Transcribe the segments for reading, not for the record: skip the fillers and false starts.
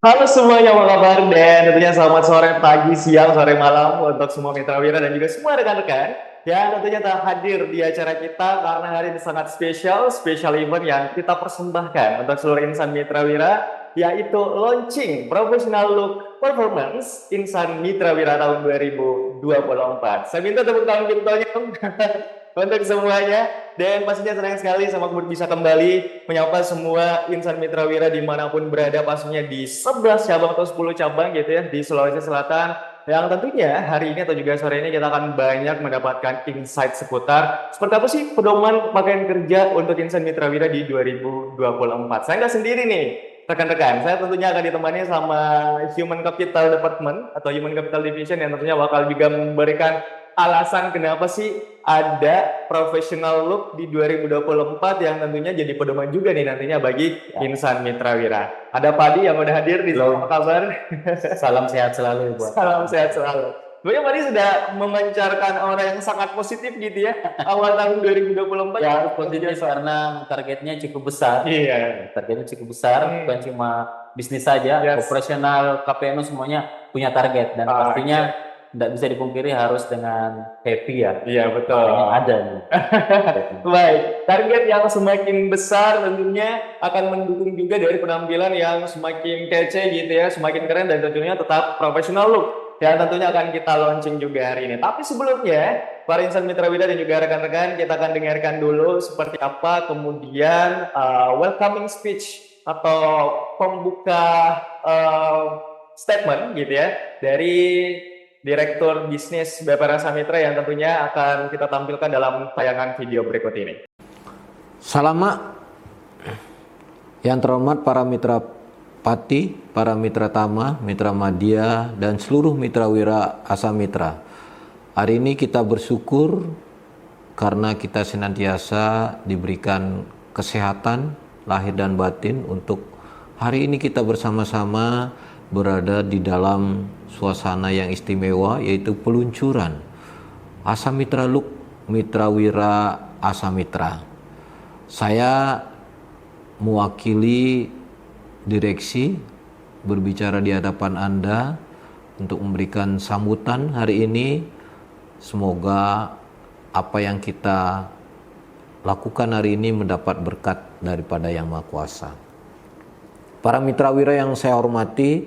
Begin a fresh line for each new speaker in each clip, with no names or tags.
Halo semuanya, apa kabar? Dan tentunya selamat sore, pagi, siang, sore, malam untuk semua mitra wira dan juga semua rekan-rekan yang tentunya telah hadir di acara kita karena hari ini sangat spesial event yang kita persembahkan untuk seluruh insan mitra wira, yaitu launching professional look performance insan mitra wira tahun 2024. Saya minta tepuk tangan virtualnya dong. Untuk semuanya, dan pastinya senang sekali sama bisa kembali menyapa semua insan mitra wira dimanapun berada, pastinya di 11 cabang atau 10 cabang gitu ya di Sulawesi Selatan, yang tentunya hari ini atau juga sore ini kita akan banyak mendapatkan insight seputar seperti apa sih pedoman pakaian kerja untuk insan mitra wira di 2024. Saya nggak sendiri nih, rekan-rekan. Saya tentunya akan ditemani sama Human Capital Department atau Human Capital Division yang tentunya bakal juga memberikan alasan kenapa sih ada professional look di 2024 yang tentunya jadi pedoman juga nih nantinya bagi insan mitra wira. Ada Padi yang udah hadir di sini, apa kabar?
Salam sehat selalu buat
Salam sehat selalu. Sebenarnya Padi sudah memancarkan aura yang sangat positif gitu ya awal tahun 2024.
ya, harus positif karena targetnya cukup besar.
Iya.
Targetnya cukup besar, bukan cuma bisnis saja,
Yes.
operasional KPNU semuanya punya target dan pastinya
Oke.
tidak bisa dipungkiri harus dengan happy ya.
Iya betul.
Makanya ada nih.
Baik, target yang semakin besar tentunya akan mendukung juga dari penampilan yang semakin kece gitu ya, semakin keren dan tentunya tetap profesional look yang tentunya akan kita launching juga hari ini. Tapi sebelumnya, para insan mitra wira dan juga rekan-rekan, kita akan dengarkan dulu seperti apa kemudian welcoming speech atau pembuka statement gitu ya dari Direktur Bisnis BP Rasa Mitra yang tentunya akan kita tampilkan dalam tayangan video berikut ini.
Salamat yang terhormat para mitra Pati, para mitra Tama, mitra Madya, dan seluruh mitra wira Asa Mitra. Hari ini kita bersyukur karena kita senantiasa diberikan kesehatan lahir dan batin untuk hari ini kita bersama-sama berada di dalam suasana yang istimewa, yaitu peluncuran Asa Mitra Look Mitra Wira Asa Mitra. Saya mewakili direksi berbicara di hadapan Anda untuk memberikan sambutan hari ini. Semoga apa yang kita lakukan hari ini mendapat berkat daripada Yang Maha Kuasa. Para mitra wira yang saya hormati,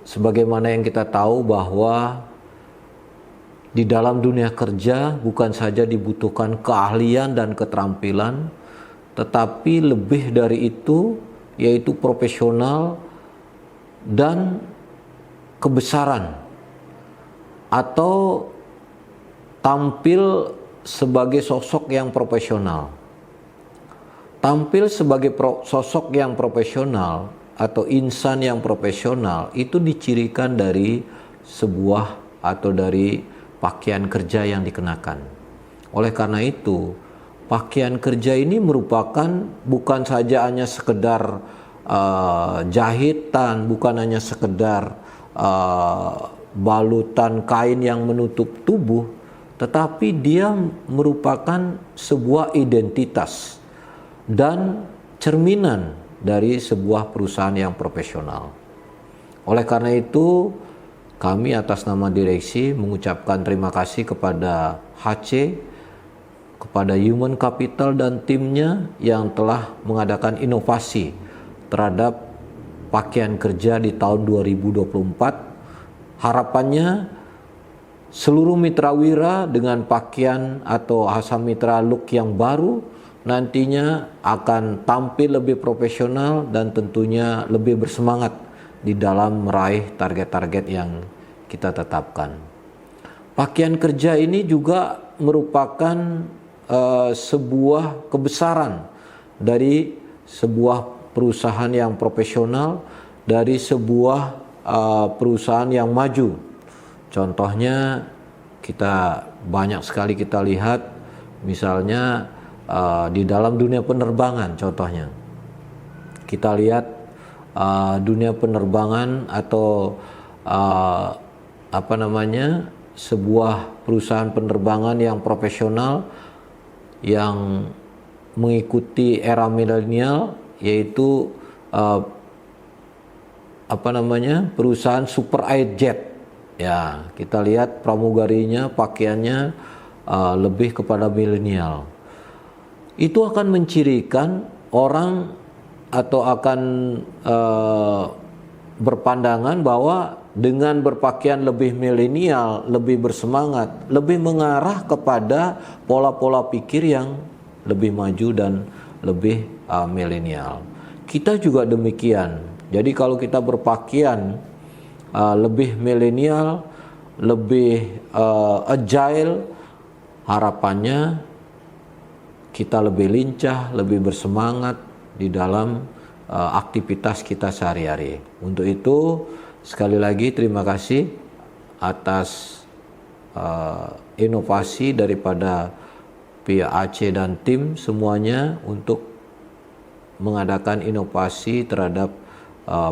sebagaimana yang kita tahu bahwa di dalam dunia kerja bukan saja dibutuhkan keahlian dan keterampilan, tetapi lebih dari itu yaitu profesional dan kebesaran atau tampil sebagai sosok yang profesional. Tampil sebagai sosok yang profesional atau insan yang profesional itu dicirikan dari sebuah atau dari pakaian kerja yang dikenakan. Oleh karena itu, pakaian kerja ini merupakan bukan saja hanya sekedar jahitan, bukan hanya sekedar balutan kain yang menutup tubuh, tetapi dia merupakan sebuah identitas dan cerminan dari sebuah perusahaan yang profesional. Oleh karena itu, kami atas nama direksi mengucapkan terima kasih kepada HC, kepada Human Capital dan timnya yang telah mengadakan inovasi terhadap pakaian kerja di tahun 2024. Harapannya seluruh mitra wira dengan pakaian atau Asa Mitra look yang baru nantinya akan tampil lebih profesional dan tentunya lebih bersemangat di dalam meraih target-target yang kita tetapkan. Pakaian kerja ini juga merupakan sebuah kebesaran dari sebuah perusahaan yang profesional, dari sebuah perusahaan yang maju. Contohnya kita banyak sekali kita lihat misalnya di dalam dunia penerbangan. Contohnya kita lihat dunia penerbangan atau sebuah perusahaan penerbangan yang profesional yang mengikuti era milenial, yaitu perusahaan Super Airjet. Ya, kita lihat pramugarinya, pakaiannya lebih kepada milenial. Itu akan mencirikan orang atau akan berpandangan bahwa dengan berpakaian lebih milenial, lebih bersemangat, lebih mengarah kepada pola-pola pikir yang lebih maju dan lebih milenial. Kita juga demikian. Jadi kalau kita berpakaian lebih milenial, lebih agile, harapannya kita lebih lincah, lebih bersemangat di dalam aktivitas kita sehari-hari. Untuk itu sekali lagi terima kasih atas inovasi daripada pihak Aceh dan tim semuanya untuk mengadakan inovasi terhadap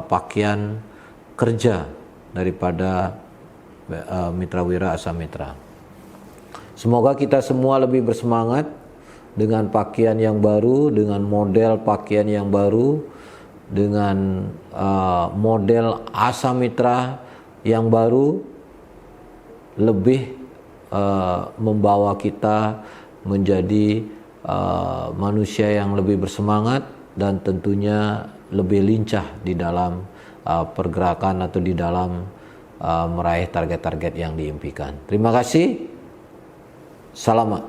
pakaian kerja daripada Mitra Wira Asa Mitra. Semoga kita semua lebih bersemangat dengan pakaian yang baru, dengan model pakaian yang baru, dengan model Asa Mitra yang baru, lebih membawa kita menjadi manusia yang lebih bersemangat dan tentunya lebih lincah di dalam pergerakan atau di dalam meraih target-target yang diimpikan. Terima kasih. Selamat.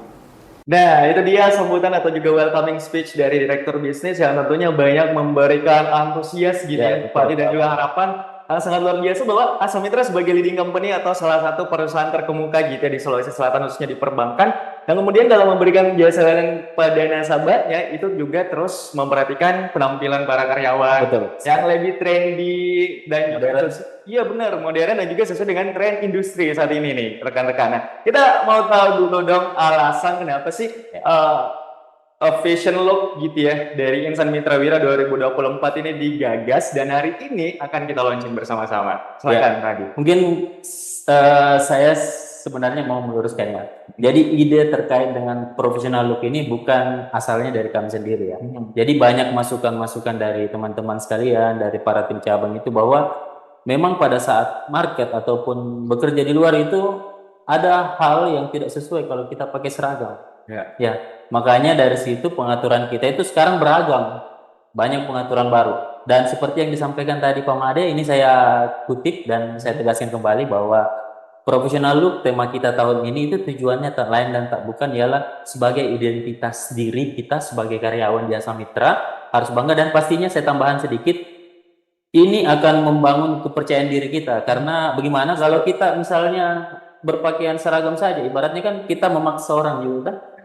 Nah, itu dia sambutan atau juga welcoming speech dari Direktur Bisnis yang tentunya banyak memberikan antusias gitu ya, Pak Adi, dan juga harapan sangat luar biasa bahwa Asa Mitra sebagai leading company atau salah satu perusahaan terkemuka gitu ya di Sulawesi Selatan khususnya di perbankan, dan kemudian dalam memberikan jasa layanan pada nasabahnya itu juga terus memperhatikan penampilan para karyawan.
Betul.
Yang lebih trendy dan juga iya benar, modern dan juga sesuai dengan tren industri saat ini nih, rekan-rekan. Nah, kita mau tahu dulu dong alasan kenapa sih fashion look gitu ya dari Insan Mitra Wira 2024 ini digagas dan hari ini akan kita launching bersama-sama. Silakan Radi.
Mungkin saya sebenarnya mau meluruskan ya. Jadi ide terkait dengan professional look ini bukan asalnya dari kami sendiri ya. Jadi banyak masukan-masukan dari teman-teman sekalian, dari para tim cabang itu bahwa memang pada saat market ataupun bekerja di luar itu ada hal yang tidak sesuai kalau kita pakai seragam. Ya, makanya dari situ pengaturan kita itu sekarang beragam, banyak pengaturan baru. Dan seperti yang disampaikan tadi Pak Made, ini saya kutip dan saya tegaskan kembali bahwa professional look tema kita tahun ini itu tujuannya tak lain dan tak bukan ialah sebagai identitas diri kita sebagai karyawan jasa mitra harus bangga, dan pastinya saya tambahan sedikit, ini akan membangun kepercayaan diri kita. Karena bagaimana kalau kita misalnya berpakaian seragam saja, ibaratnya kan kita memaksa orang juga.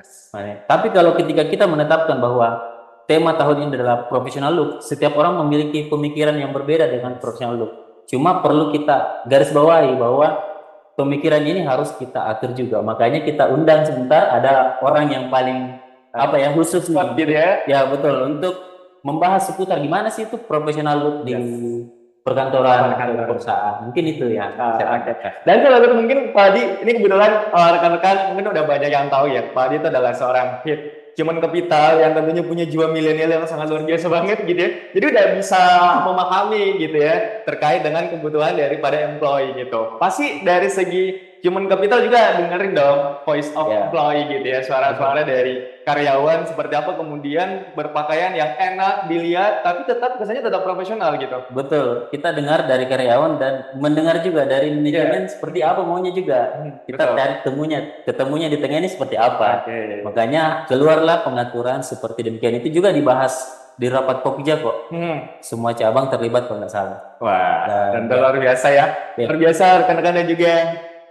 Tapi kalau ketika kita menetapkan bahwa tema tahun ini adalah professional look, setiap orang memiliki pemikiran yang berbeda dengan professional look. Cuma perlu kita garis bawahi bahwa pemikiran ini harus kita atur juga. Makanya kita undang sebentar ada orang yang paling khusus
gitu ya.
Ya betul, untuk membahas seputar gimana sih itu professional look di perkantoran atau perusahaan. Mungkin itu ya.
Dan kalau gitu mungkin Pak Adi, ini kebetulan rekan-rekan mungkin udah banyak yang tahu ya, Pak Adi itu adalah seorang human capital yang tentunya punya jiwa milenial yang sangat luar biasa banget gitu ya. Jadi udah bisa memahami gitu ya terkait dengan kebutuhan daripada employee gitu. Pasti dari segi human capital juga dengerin dong voice of employee gitu ya, suara-suara dari karyawan seperti apa kemudian berpakaian yang enak dilihat tapi tetap kesannya tetap profesional gitu.
Betul, kita dengar dari karyawan dan mendengar juga dari manajemen seperti apa maunya juga. Kita cari ketemunya di tengah ini seperti apa. Makanya keluarlah pengaturan seperti demikian. Itu juga dibahas di rapat Pokja kok. Semua cabang terlibat kalau nggak salah.
Wah, dan luar biasa ya. Luar biasa rekan-rekan dan juga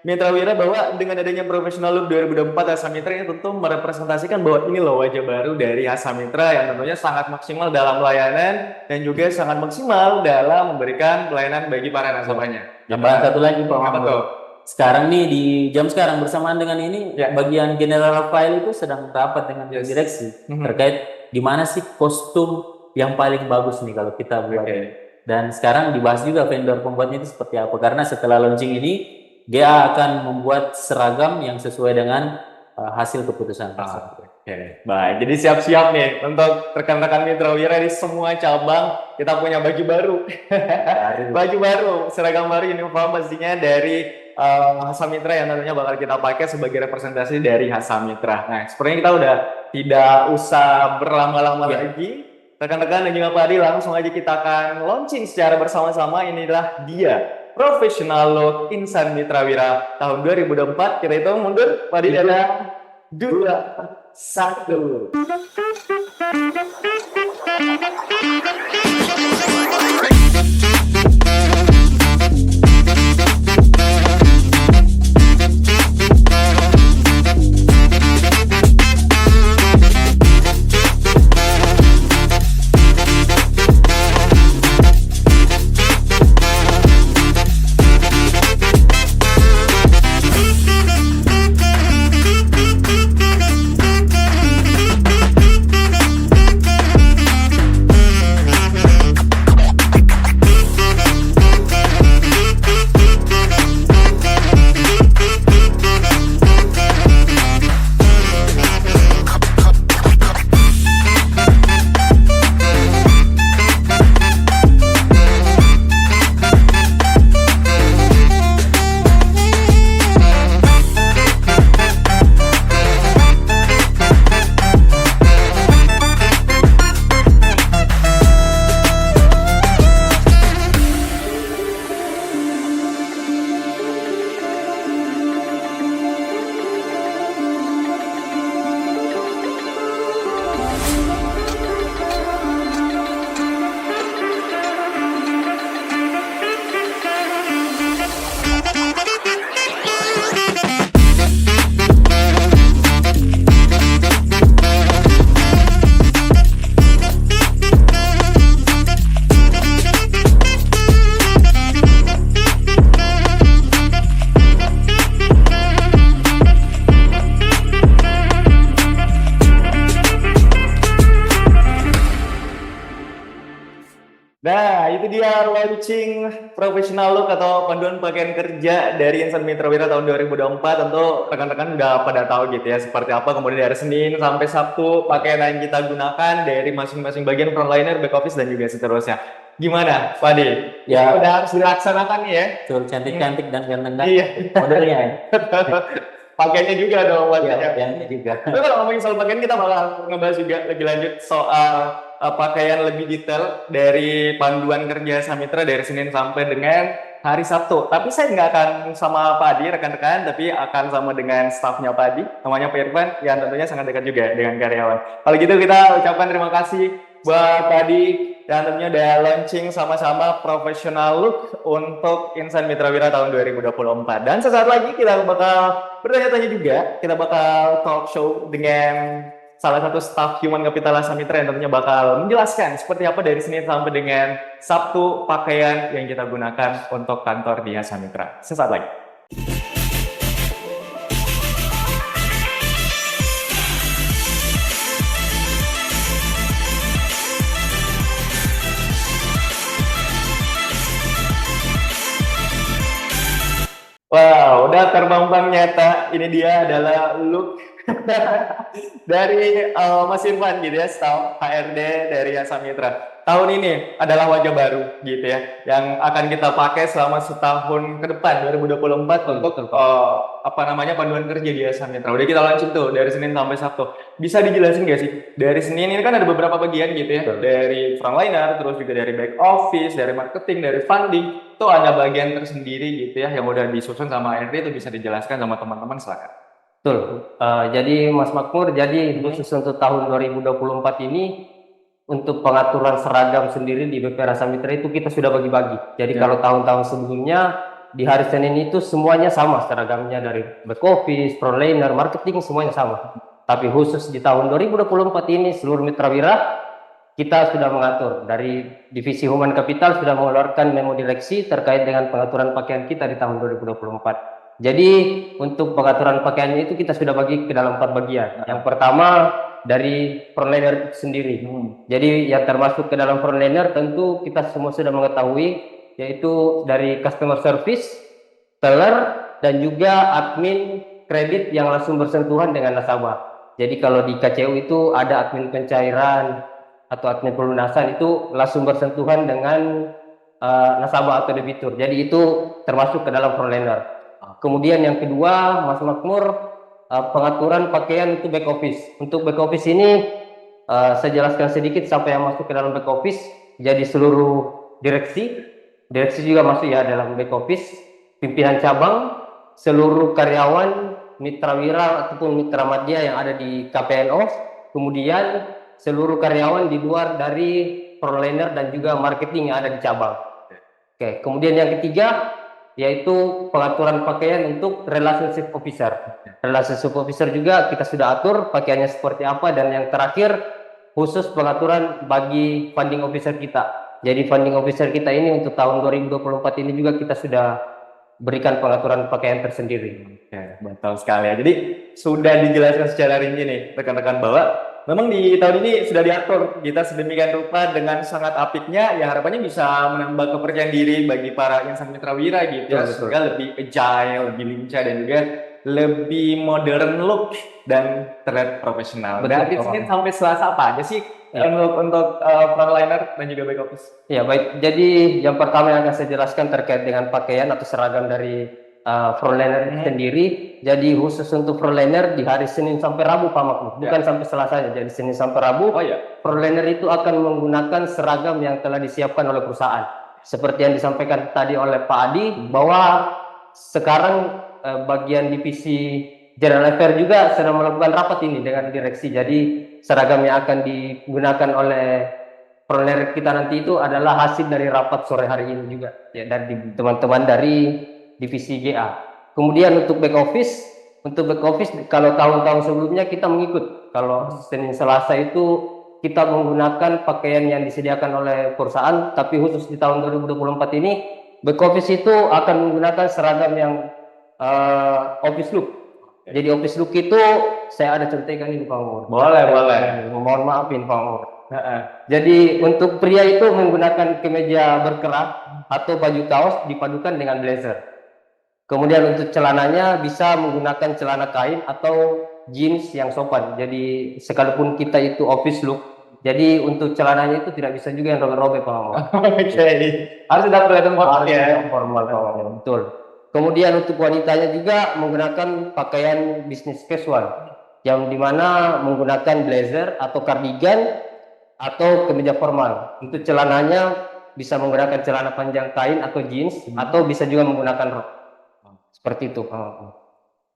Mitra Wira bahwa dengan adanya Professional Look 2024 Asa Mitra ini tentu merepresentasikan bahwa ini loh wajah baru dari Asa Mitra yang tentunya sangat maksimal dalam pelayanan dan juga sangat maksimal dalam memberikan pelayanan bagi para nasabahnya.
Tambahan satu lagi Pak Mahmud. Sekarang nih di jam sekarang bersamaan dengan ini bagian general file itu sedang rapat dengan direksi terkait di mana sih kostum yang paling bagus nih kalau kita buat. Dan sekarang dibahas juga vendor pembuatnya itu seperti apa, karena setelah launching ini dia akan membuat seragam yang sesuai dengan hasil keputusan.
Oke, baik. Jadi siap-siap nih untuk rekan-rekan Mitra Wira di semua cabang kita punya baju baru. Baju baru, seragam baru, uniform pastinya dari Hasa Mitra yang tentunya bakal kita pakai sebagai representasi dari Hasa Mitra. Nah, sepertinya kita udah tidak usah berlama-lama lagi. Rekan-rekan dan juga Pak Adi, langsung aja kita akan launching secara bersama-sama. Inilah dia Professional Look Insan Mitra Wira tahun 2024. Kita hitung mundur, Pak Adi, ada 2, 1. Nah, itu dia launching Professional Look atau panduan pakaian kerja dari Insan Mitra Wira tahun 2024. Tentu rekan-rekan udah pada tahu gitu ya seperti apa. Kemudian dari Senin sampai Sabtu pakaian yang kita gunakan dari masing-masing bagian frontliner, back office dan juga seterusnya. Gimana, Pak Ade?
Ya.
Udah harus dilaksanakan nih ya.
Betul, cantik-cantik dan ganteng
Iya.
modelnya ya.
Pakainya juga dong
Ya,
pastinya.
yang juga.
Tapi kalau ngomongin soal pakaian, kita bakal ngebahas juga lebih lanjut soal pakaian lebih detail dari panduan kerja Samitra dari Senin sampai dengan hari Sabtu. Tapi saya nggak akan sama Pak Adi, rekan-rekan, tapi akan sama dengan stafnya Pak Adi, namanya Pak Irfan, yang tentunya sangat dekat juga dengan karyawan. Kalau gitu kita ucapkan terima kasih buat Pak Adi, dan tentunya udah launching sama-sama Professional Look untuk Insan Mitra Wira tahun 2024. Dan sesaat lagi kita bakal bertanya-tanya juga, kita bakal talk show dengan salah satu staf Human Capital Hasa Mitra yang tentunya bakal menjelaskan seperti apa dari Senin sampai dengan Sabtu pakaian yang kita gunakan untuk kantor di Hasa Mitra. Sesaat lagi. Wow, udah terbang-bang nyata. Ini dia adalah look dari Mas Irfan gitu ya, staf HRD dari Hasa Mitra. Tahun ini adalah wajah baru gitu ya, yang akan kita pakai selama setahun ke depan 2024 untuk apa namanya panduan kerja di Hasa Mitra. Udah kita launching tuh dari Senin sampai Sabtu. Bisa dijelasin nggak sih? Dari Senin ini kan ada beberapa bagian gitu ya, dari frontliner, terus juga dari back office, dari marketing, dari funding. Itu ada bagian tersendiri gitu ya yang udah disusun sama HRD, itu bisa dijelaskan sama teman-teman, silakan.
Betul. Jadi Mas Makmur, jadi khusus untuk tahun 2024 ini untuk pengaturan seragam sendiri di BP Hasa Mitra itu kita sudah bagi-bagi. Jadi kalau tahun-tahun sebelumnya di hari Senin itu semuanya sama seragamnya, dari back office, frontliner, marketing semuanya sama. Tapi khusus di tahun 2024 ini seluruh Mitra Wira kita sudah mengatur, dari divisi Human Capital sudah mengeluarkan memo direksi terkait dengan pengaturan pakaian kita di tahun 2024. Jadi untuk pengaturan pakaian itu kita sudah bagi ke dalam 4 bagian. Yang pertama dari frontliner sendiri. Jadi yang termasuk ke dalam frontliner tentu kita semua sudah mengetahui, yaitu dari customer service, teller, dan juga admin kredit yang langsung bersentuhan dengan nasabah. Jadi kalau di KCU itu ada admin pencairan atau admin pelunasan, itu langsung bersentuhan dengan nasabah atau debitur. Jadi itu termasuk ke dalam frontliner. Kemudian yang kedua, Mas Makmur, pengaturan pakaian itu back office. Untuk back office ini saya jelaskan sedikit sampai yang masuk ke dalam back office. Jadi seluruh direksi juga masuk ya dalam back office, pimpinan cabang, seluruh karyawan, mitra wira ataupun mitra madya yang ada di KPNO, kemudian seluruh karyawan di luar dari frontliner dan juga marketing yang ada di cabang. Oke, kemudian yang ketiga yaitu pengaturan pakaian untuk relationship officer. Relationship officer juga kita sudah atur pakaiannya seperti apa, dan yang terakhir khusus pengaturan bagi funding officer kita. Jadi funding officer kita ini untuk tahun 2024 ini juga kita sudah berikan pengaturan pakaian tersendiri.
Ya, betul sekali ya. Jadi sudah dijelaskan secara rinci nih rekan-rekan bahwa memang di tahun ini sudah diatur kita sedemikian rupa dengan sangat apiknya, ya harapannya bisa menambah kepercayaan diri bagi para insan mitra wira gitu,
Ya, betul.
sehingga lebih agile, lebih lincah dan juga lebih modern look dan terlihat profesional.
Betul,
Berarti
Pak.
Senin sampai Selasa apa aja sih
Ya.
untuk frontliner dan juga back office?
Ya, baik. Jadi yang pertama yang akan saya jelaskan terkait dengan pakaian atau seragam dari frontliner itu sendiri. Jadi khusus untuk frontliner di hari Senin sampai Rabu Pak Makmur, bukan sampai Selasanya. Jadi Senin sampai Rabu,
Oh ya.
frontliner itu akan menggunakan seragam yang telah disiapkan oleh perusahaan. Seperti yang disampaikan tadi oleh Pak Adi, bahwa sekarang bagian divisi General Affair juga sedang melakukan rapat ini dengan direksi. Jadi seragam yang akan digunakan oleh frontliner kita nanti itu adalah hasil dari rapat sore hari ini juga ya, dari teman-teman dari divisi GA. Kemudian untuk back office kalau tahun-tahun sebelumnya kita mengikut. Kalau Senin Selasa itu kita menggunakan pakaian yang disediakan oleh perusahaan, tapi khusus di tahun 2024 ini back office itu akan menggunakan seragam yang office look. Jadi office look itu saya ada contekan ini Pak Umur.
Boleh.
Mohon maafin Pak Umur. Jadi untuk pria itu menggunakan kemeja berkerah atau baju kaos dipadukan dengan blazer. Kemudian untuk celananya bisa menggunakan celana kain atau jeans yang sopan. Jadi sekalipun kita itu office look, jadi untuk celananya itu tidak bisa juga yang robek-robek Pak Umur.
Oke. Harus tetap kelihatan formal ya.
Formal Pak Umur. Betul. Kemudian untuk wanitanya juga menggunakan pakaian bisnis casual, yang dimana menggunakan blazer atau cardigan atau kemeja formal. Untuk celananya bisa menggunakan celana panjang kain atau jeans, atau bisa juga menggunakan rok. Seperti itu.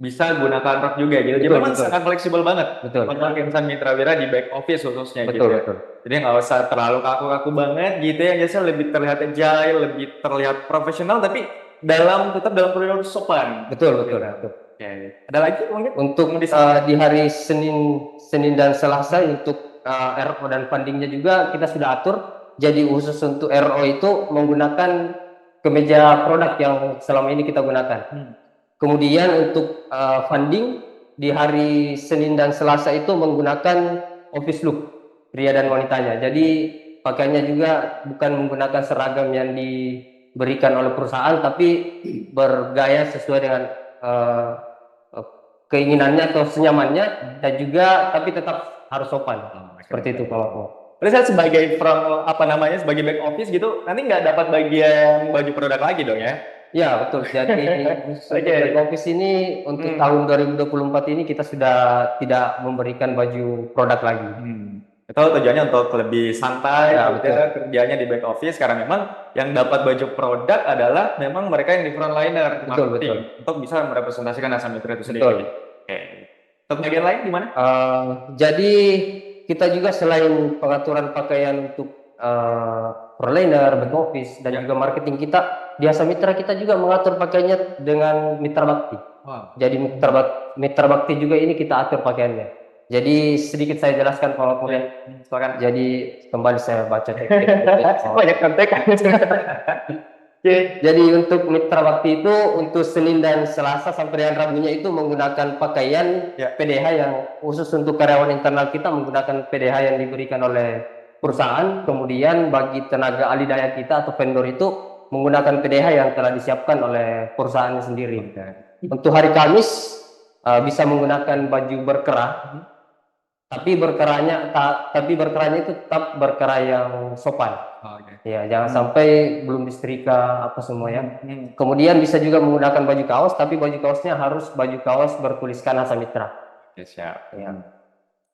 Bisa gunakan rok juga gitu. Jadi
Betul,
memang
betul.
sangat fleksibel banget.
Betul.
Untuk insan mitra wira di back office khususnya
Betul,
gitu ya.
betul.
Jadi nggak usah terlalu kaku-kaku banget gitu ya. Biasanya lebih terlihat agile, lebih terlihat profesional, tapi tetap dalam koridor sopan.
Betul.
Oke. Ada lagi mungkin?
Untuk di hari Senin dan Selasa untuk RO dan fundingnya juga kita sudah atur. Jadi khusus untuk RO itu menggunakan kemeja produk yang selama ini kita gunakan. Kemudian untuk funding di hari Senin dan Selasa itu menggunakan office look pria dan wanitanya. Jadi pakaiannya juga bukan menggunakan seragam yang diberikan oleh perusahaan, tapi bergaya sesuai dengan keinginannya atau senyamannya, dan juga tapi tetap harus sopan. Seperti itu Pak.
Terus saya sebagai sebagai back office gitu, nanti nggak dapat bagian baju produk lagi dong ya?
Ya betul. Jadi back office ini untuk tahun 2024 ini kita sudah tidak memberikan baju produk lagi.
Itu tujuannya untuk lebih santai
Ya,
gitu ya, kerjanya di back office, karena memang yang dapat baju produk adalah memang mereka yang di frontliner marketing, untuk bisa merepresentasikan asam mitra itu sendiri.
Betul.
Oke. Untuk bagian lain gimana?
Jadi kita juga selain pengaturan pakaian untuk frontliner, back office, dan juga marketing kita, di Asa Mitra kita juga mengatur pakaiannya dengan mitra bakti. Jadi mitra bakti juga ini kita atur pakaiannya. Jadi sedikit saya jelaskan Pak Makmur ya.
Silakan.
Jadi kembali saya baca
Banyak kontekan.
Jadi untuk mitra bakti itu untuk Senin dan Selasa sampai dengan Rabunya itu menggunakan pakaian PDH yang khusus untuk karyawan internal kita, menggunakan PDH yang diberikan oleh perusahaan. Kemudian bagi tenaga ahli daya kita atau vendor itu menggunakan PDH yang telah disiapkan oleh perusahaan sendiri. Untuk hari Kamis bisa menggunakan baju berkerah tapi berkeranya itu tetap berkera yang sopan.
Oh, oke.
Ya, jangan sampai belum disetrika apa semua ya.
Hmm.
Kemudian bisa juga menggunakan baju kaos, tapi baju kaosnya harus baju kaos bertuliskan Asa Mitra.
Oke, siap.
Ya.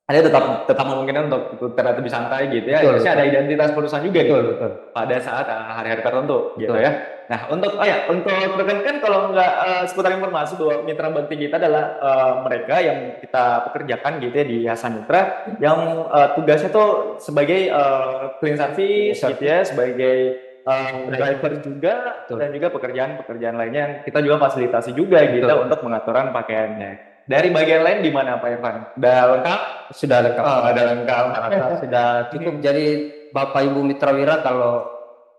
Ada tetap memungkinkan untuk terlihat lebih santai gitu ya.
Betul,
Harusnya ada identitas perusahaan juga
Betul,
gitu
betul.
pada saat hari-hari tertentu gitu
Betul.
ya. Nah, untuk rekan-rekan kalau nggak seputar informasi bahwa mitra bakti kita adalah mereka yang kita pekerjakan gitu ya di Asa Mitra yang tugasnya tuh sebagai clean service gitu ya, sebagai driver juga
Betul.
dan juga pekerjaan-pekerjaan lainnya yang kita juga fasilitasi juga gitu
Betul.
untuk pengaturan pakaiannya. Dari bagian lain di mana Pak Irfan? Udah lengkap?
Sudah lengkap.
Oh, udah lengkap.
Saya rasa sudah cukup. Jadi Bapak Ibu Mitra Wira, kalau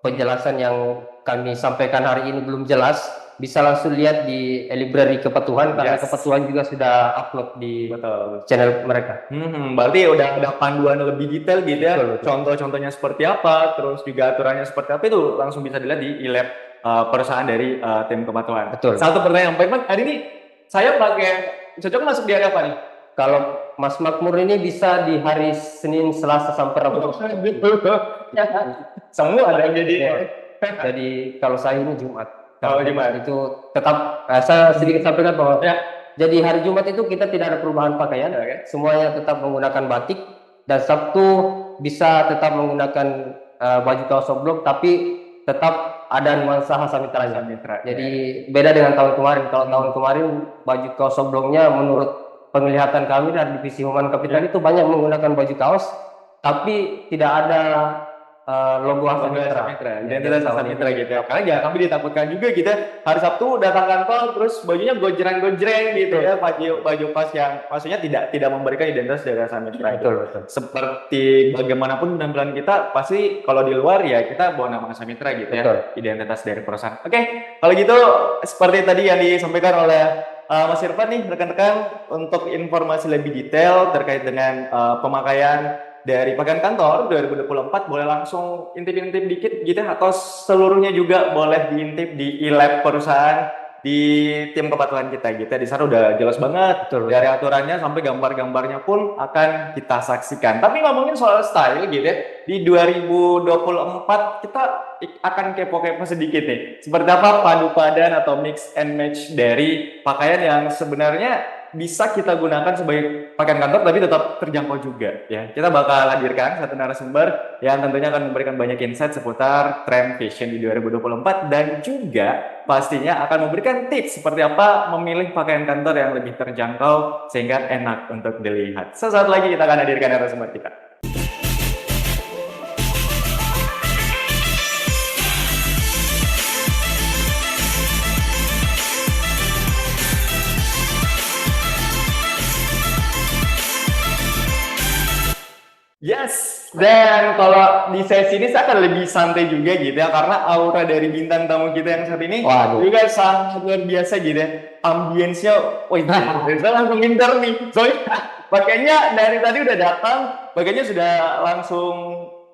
penjelasan yang kami sampaikan hari ini belum jelas, bisa langsung lihat di library Kepatuhan, karena
Yes.
Kepatuhan juga sudah upload di
Betul.
channel mereka.
Berarti udah ada panduan lebih detail gitu ya.
Betul, betul.
Contoh-contohnya seperti apa, terus juga aturannya seperti apa itu langsung bisa dilihat di e-lab perusahaan dari tim Kepatuhan.
Betul.
Satu pertanyaan Pak Irfan, hari ini saya pakai cocok masuk di hari apa nih?
Kalau Mas Makmur ini bisa di hari Senin, Selasa sampai Rabu.
Semua ada yang jadi.
Ya. Jadi kalau saya ini Jumat.
Kalau Jumat.
Itu tetap saya sedikit sampaikan bahwa
Ya.
jadi hari Jumat itu kita tidak ada perubahan pakaian,
Oke.
semuanya tetap menggunakan batik, dan Sabtu bisa tetap menggunakan baju kaos oblong, tapi tetap ada nuansa khas mitranya.
Mitra.
Jadi beda dengan tahun kemarin. Kalau tahun kemarin baju kaos oblongnya menurut penglihatan kami dari divisi Human Capital itu banyak menggunakan baju kaos, tapi tidak ada logo Asa Mitra.
Identitas Asa Mitra gitu ya. Karena jangan sampai ditakutkan juga kita hari Sabtu datang kantor terus bajunya gojreng-gojreng gitu ya, baju pas yang maksudnya tidak memberikan identitas dari Asa Mitra.
Betul, betul.
Seperti bagaimanapun penampilan kita pasti kalau di luar ya kita bawa nama Asa Mitra gitu ya,
Betul.
identitas dari perusahaan. Oke, kalau gitu seperti tadi yang disampaikan oleh Mas Irfan nih rekan-rekan, untuk informasi lebih detail terkait dengan pemakaian dari pakaian kantor 2024 boleh langsung intip-intip dikit gitu ya, atau seluruhnya juga boleh diintip di e-lab perusahaan di tim kepatuhan kita gitu ya. Di sana udah jelas banget.
Betul.
Dari aturannya sampai gambar-gambarnya pun akan kita saksikan. Tapi ngomongin soal style gitu ya, di 2024 kita akan kepo-kepo sedikit nih. Seperti apa padu padan atau mix and match dari pakaian yang sebenarnya bisa kita gunakan sebagai pakaian kantor tapi tetap terjangkau juga ya. Kita bakal hadirkan satu narasumber yang tentunya akan memberikan banyak insight seputar tren fashion di 2024 dan juga pastinya akan memberikan tips seperti apa memilih pakaian kantor yang lebih terjangkau sehingga enak untuk dilihat. Sesaat lagi kita akan hadirkan narasumber kita. Yes, dan kalau di sesi ini saya akan lebih santai juga gitu ya, karena aura dari bintang tamu kita yang saat ini
Waduh.
juga sangat luar biasa gitu ya. Ambience-nya, wih, saya langsung nginter nih. Soalnya pakainya dari tadi udah datang, pakainya sudah langsung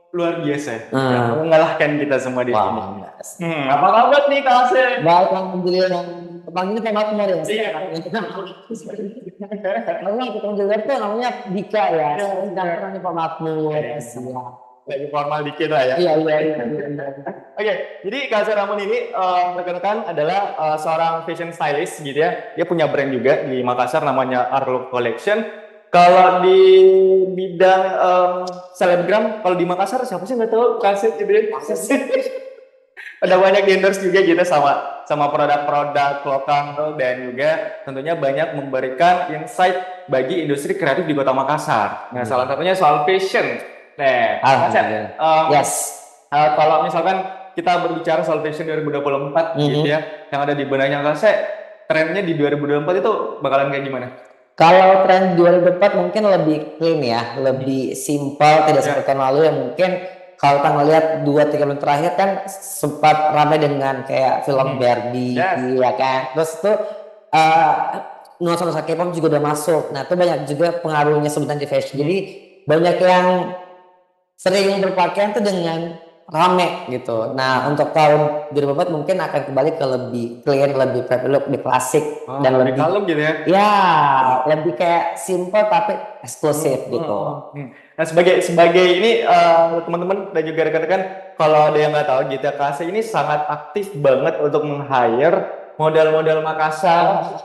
luar biasa. Ya, mengalahkan kita semua di sini. Apa kabar nih Kak Asep?
Baik, alhamdulillah. Panggilnya Pak Makmur ya, Mas?
Iya.
Namanya kita juga tuh namanya Dika ya. Sedang pernah Pak Makmur.
Yes.
Iya.
Lagi formal dikit lah ya.
Iya, iya, iya.
Oke, jadi Kak Asep Ramon ini rekan-rekan adalah seorang fashion stylist gitu ya. Dia punya brand juga di Makassar namanya Arlook Collection. Kalau di bidang selebgram, kalau di Makassar siapa sih nggak tahu Kak Asep gitu ya? Ada banyak di endorse juga gitu sama produk-produk lokal dan juga tentunya banyak memberikan insight bagi industri kreatif di Kota Makassar. Nah, salah satunya soal fashion. Nah, Kak Asep,
Yes.
kalau misalkan kita berbicara soal fashion 2024 gitu ya, yang ada di benaknya Kak Asep, trennya di 2024 itu bakalan kayak gimana?
Kalau tren 2024 mungkin lebih clean ya, lebih simpel, tidak seperti tahun lalu yang mungkin kalau kita ngelihat 2-3 bulan terakhir kan sempat ramai dengan kayak film Barbie,
Yes.
ya kan. Terus itu nuansa-nuansa K-pop juga udah masuk. Nah itu banyak juga pengaruhnya sebutan di fashion. Jadi banyak yang sering berpakaian tuh dengan rame gitu. Nah untuk tahun 2024 mungkin akan kembali ke lebih clean, lebih preppy look, lebih klasik dan
lebih
lebih
kalem gitu ya.
ya lebih kayak simple tapi eksklusif gitu.
Nah sebagai ini teman-teman dan juga rekan-rekan, kalau ada yang nggak tahu Gita Kase ini sangat aktif banget untuk meng-hire model-model Makassar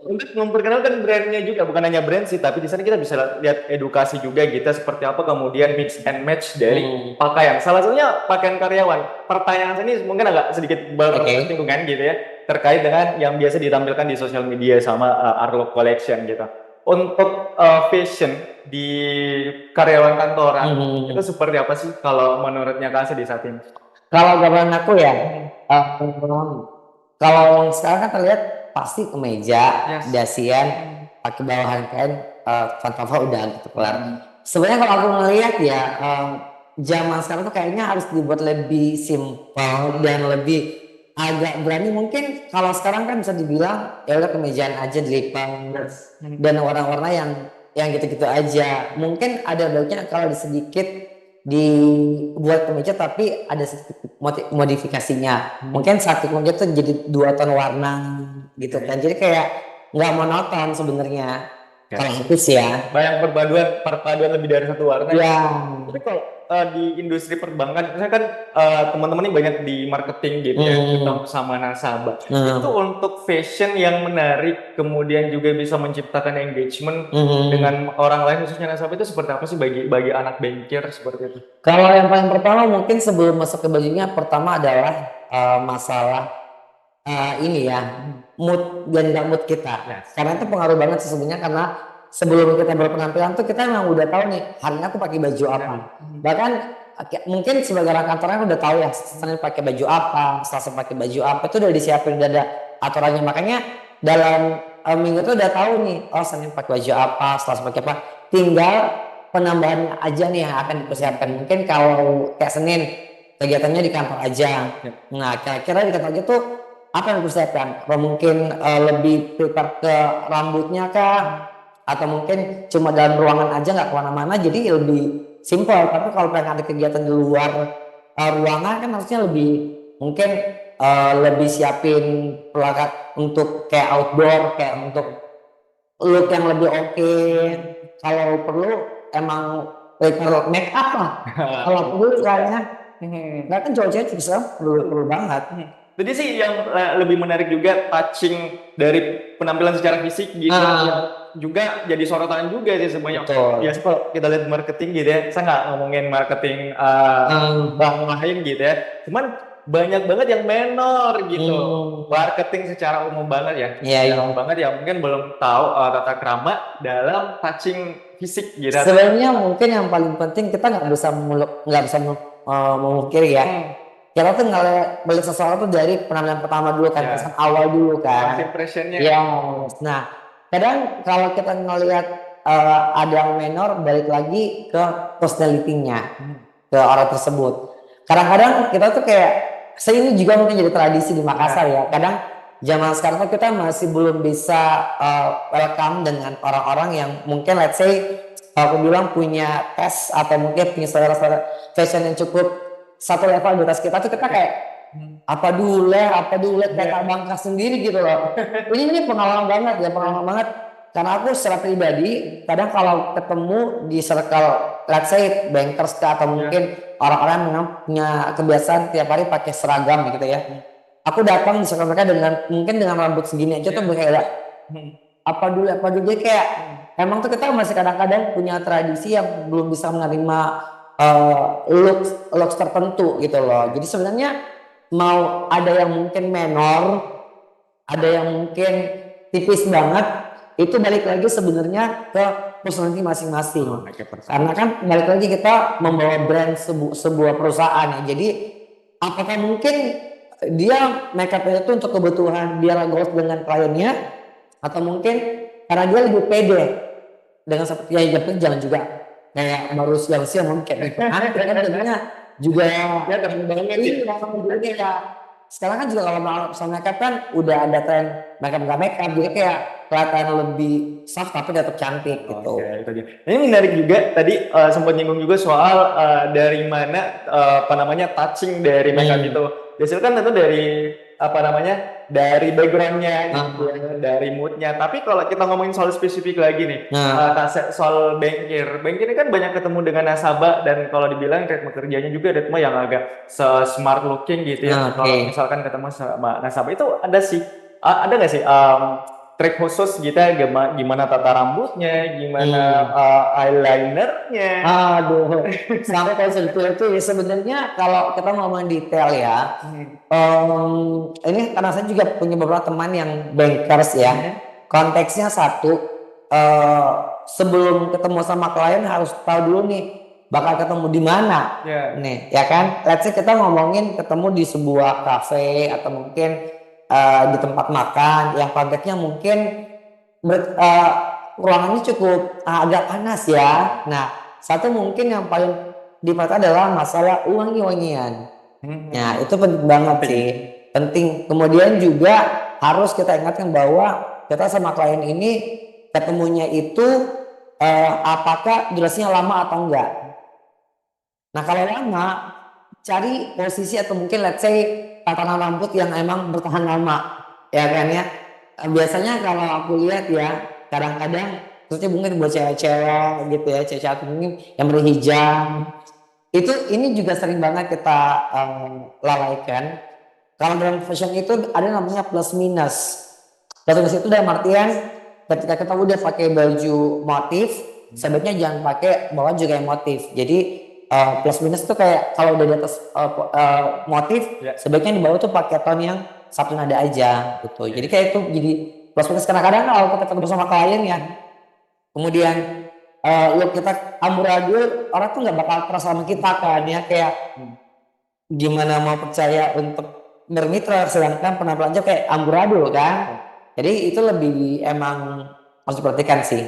untuk memperkenalkan brandnya juga, bukan hanya brand sih, tapi di sana kita bisa lihat edukasi juga kita seperti apa kemudian mix and match dari pakaian. Salah satunya pakaian karyawan. Pertanyaan saya ini mungkin agak sedikit bersinggungan gitu ya, terkait dengan yang biasa ditampilkan di sosial media sama Arlo Collection gitu. Untuk fashion di karyawan kantoran itu seperti apa sih kalau menurutnya Kase di saat ini?
Kalau gambaran aku ya, kalau yang sekarang kan terlihat pasti kemeja, dasian, pakai bawahan kain, pantofel udah gitu kelar. Sebenarnya kalau aku ngelihat ya, zaman sekarang tuh kayaknya harus dibuat lebih simpel dan lebih agak berani. Mungkin kalau sekarang kan bisa dibilang ya udah kemejaan aja dilipat dan warna-warna yang gitu-gitu aja. Mungkin ada baiknya kalau sedikit dibuat kemeja tapi ada sedikit modifikasinya. Mungkin satu kemeja tuh jadi 2 ton warna gitu kan. Jadi kayak nggak monoton sebenarnya. Kalau aku sih ya.
Banyak perpaduan lebih dari satu warna.
Ya.
Tapi kalau di industri perbankan, misalnya kan teman-teman ini banyak di marketing gitu ya, ketemu sama nasabah. Itu untuk fashion yang menarik, kemudian juga bisa menciptakan engagement dengan orang lain, khususnya nasabah, itu seperti apa sih bagi anak bankir seperti itu?
Kalau yang paling pertama mungkin sebelum masuk ke bajunya, pertama adalah masalah ini ya mood dan gak mood kita. Karena itu pengaruh banget sesungguhnya, karena sebelum kita berpenampilan tuh kita memang udah tahu nih hari ini aku pakai baju apa. Bahkan mungkin sebagai orang kantornya udah tahu ya Senin pakai baju apa, Selasa pakai baju apa, itu udah disiapin, udah ada aturannya. Makanya dalam minggu itu udah tahu nih, oh Senin pakai baju apa, Selasa pakai apa. Tinggal penambahannya aja nih yang akan dipersiapkan. Mungkin kalau kayak Senin kegiatannya di kantor aja. Nah kira-kira di kantor aja tuh apa yang dipersiapkan? Atau mungkin lebih prepare ke rambutnya kah? Atau mungkin cuma dalam ruangan aja nggak kemana-mana, jadi lebih simpel. Tapi kalau pengen ada kegiatan di luar ruangan kan harusnya lebih mungkin lebih siapin perangkat untuk kayak outdoor, kayak untuk look yang lebih oke. Kalau perlu emang prepare make up lah. Kalau perlu kayaknya nggak kan cowok-cowok juga perlu banget.
Jadi sih yang lebih menarik juga touching dari penampilan secara fisik gitu, juga jadi sorotan juga sih semuanya. Biasa kalau kita lihat marketing gitu ya, saya nggak ngomongin marketing bang lain gitu ya, cuman banyak banget yang menor gitu, marketing secara umum banget ya, umum banget ya, mungkin belum tahu tata krama dalam touching fisik gitu.
Sebenarnya mungkin yang paling penting kita nggak bisa memungkiri ya. Kita tuh melihat sesuatu tuh dari penampilan pertama dulu kan, kesan awal dulu kan.
Impressionnya.
Ya, nah kadang kalau kita ngelihat ada yang menor, balik lagi ke personality-nya, ke orang tersebut. Kadang-kadang kita tuh kayak, ini juga mungkin jadi tradisi di Makassar ya. Kadang zaman sekarang tuh kita masih belum bisa welcome dengan orang-orang yang mungkin let's say aku bilang punya tes atau mungkin punya selera fashion yang cukup satu level di atas kita tuh, kita kayak apa dulu kayak bangka sendiri gitu loh. Ini pengalaman banget karena aku secara pribadi kadang kalau ketemu di circle let's say bankers atau mungkin orang-orang yang punya kebiasaan tiap hari pakai seragam gitu ya, aku datang di circle mereka mungkin dengan rambut segini aja tuh kayak apa dulu dia kayak emang tuh kita masih kadang-kadang punya tradisi yang belum bisa menerima looks tertentu gitu loh. Jadi sebenarnya mau ada yang mungkin menor, ada yang mungkin tipis banget, itu balik lagi sebenarnya ke personality masing-masing. Karena kan balik lagi kita membawa brand sebuah perusahaan ya. Jadi apakah mungkin dia make up itu untuk kebutuhan biar goals dengan kliennya, atau mungkin karena dia lebih pede dengan seperti yang jangan juga kayak baru siang-siang mungkin kan tentunya juga ya sekarang kan juga kalau mau sama makeup kan udah ada tren makeup nggak makeup, jadi kayak kelihatan lebih soft tapi tetap cantik gitu.
Oke, itu dia. Nah, ini menarik juga tadi sempat nyinggung juga soal dari mana apa namanya touching dari makeup itu. Biasanya kan tentu dari apa namanya dari backgroundnya, gitu ya, dari moodnya. Tapi kalau kita ngomongin soal spesifik lagi nih, soal Bengkir ini kan banyak ketemu dengan nasabah dan kalau dibilang ritme kerjanya juga ritme yang agak smart looking gitu ya. Kalau misalkan ketemu sama nasabah itu ada nggak sih trik khusus gitu ya, gimana tata rambutnya, gimana eyelinernya.
Aduh, sampai kalau segitu itu ya sebenarnya kalau kita ngomong detail ya, ini karena saya juga punya beberapa teman yang bankers ya. Konteksnya satu, sebelum ketemu sama klien harus tahu dulu nih bakal ketemu di mana, nih, ya kan? Let's say kita ngomongin ketemu di sebuah cafe atau mungkin di tempat makan yang konteksnya mungkin ruangannya cukup agak panas ya. Nah, satu mungkin yang paling diperhatikan adalah masalah wangi-wangian. Nah, itu penting banget sih. Penting. Kemudian juga harus kita ingatkan bahwa kita sama klien ini ketemunya itu apakah durasinya lama atau enggak. Nah, kalau lama, cari posisi atau mungkin let's say tatanan rambut yang emang bertahan lama, ya kan ya. Biasanya kalau aku lihat ya, kadang-kadang khususnya mungkin buat cewek-cewek gitu ya, cewek-cewek mungkin yang berhijab, itu ini juga sering banget kita lalaikan. Kalau dalam fashion itu ada namanya plus minus. Plus minus itu dalam artian ketika kita udah pakai baju motif, sebaiknya jangan pakai bawah juga yang motif. Jadi plus minus tuh kayak kalau udah di atas motif, sebaiknya di bawah tuh pakai tone yang satu nada aja gitu. Jadi kayak itu jadi plus minus. Kadang-kadang kalau kita ketemu sama klien ya, kemudian look kita amburadul, orang tuh nggak bakal terasa sama kita kan ya, kayak gimana mau percaya untuk bermitra sedangkan penampilannya kayak amburadul kan. Jadi itu lebih emang harus diperhatikan sih.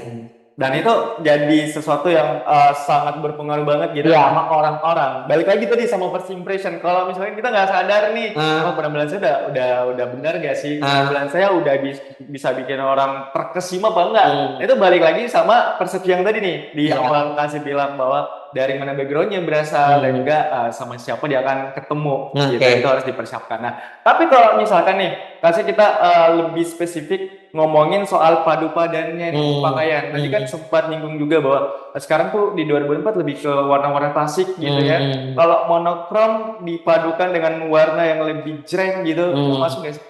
Dan itu jadi sesuatu yang sangat berpengaruh banget gitu sama orang-orang. Balik lagi tadi sama first impression. Kalau misalnya kita nggak sadar nih, oh penampilan saya udah benar gak sih? Penampilan saya udah bisa bikin orang terkesima apa enggak? Itu balik lagi sama persepsi yang tadi nih di awal kasih bilang bahwa dari mana backgroundnya berasal dan juga sama siapa dia akan ketemu. Gitu. Itu harus dipersiapkan. Nah, tapi kalau misalkan nih, kasih kita lebih spesifik ngomongin soal padu padannya nih pakaian. Tadi kan sempat nyinggung juga bahwa sekarang tuh di 2004 lebih ke warna-warna klasik gitu ya. Kalau monokrom dipadukan dengan warna yang lebih jreng gitu, masuk nggak sih?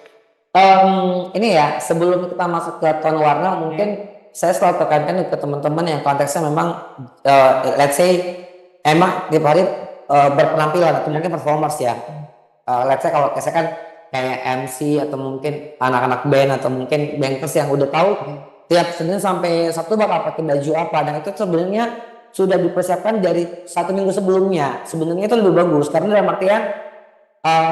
Ini ya, sebelum kita masuk ke tone warna, mungkin saya selalu tekankan ke teman-teman yang konteksnya memang let's say emang tiap hari berpenampilan atau mungkin performance ya. Let's say kalau saya kan kayak MC atau mungkin anak-anak band atau mungkin bankers yang udah tahu tiap Senin sampai Sabtu bakal pakai baju apa, dan itu sebenarnya sudah dipersiapkan dari 1 minggu sebelumnya. Sebenarnya itu lebih bagus karena dalam artian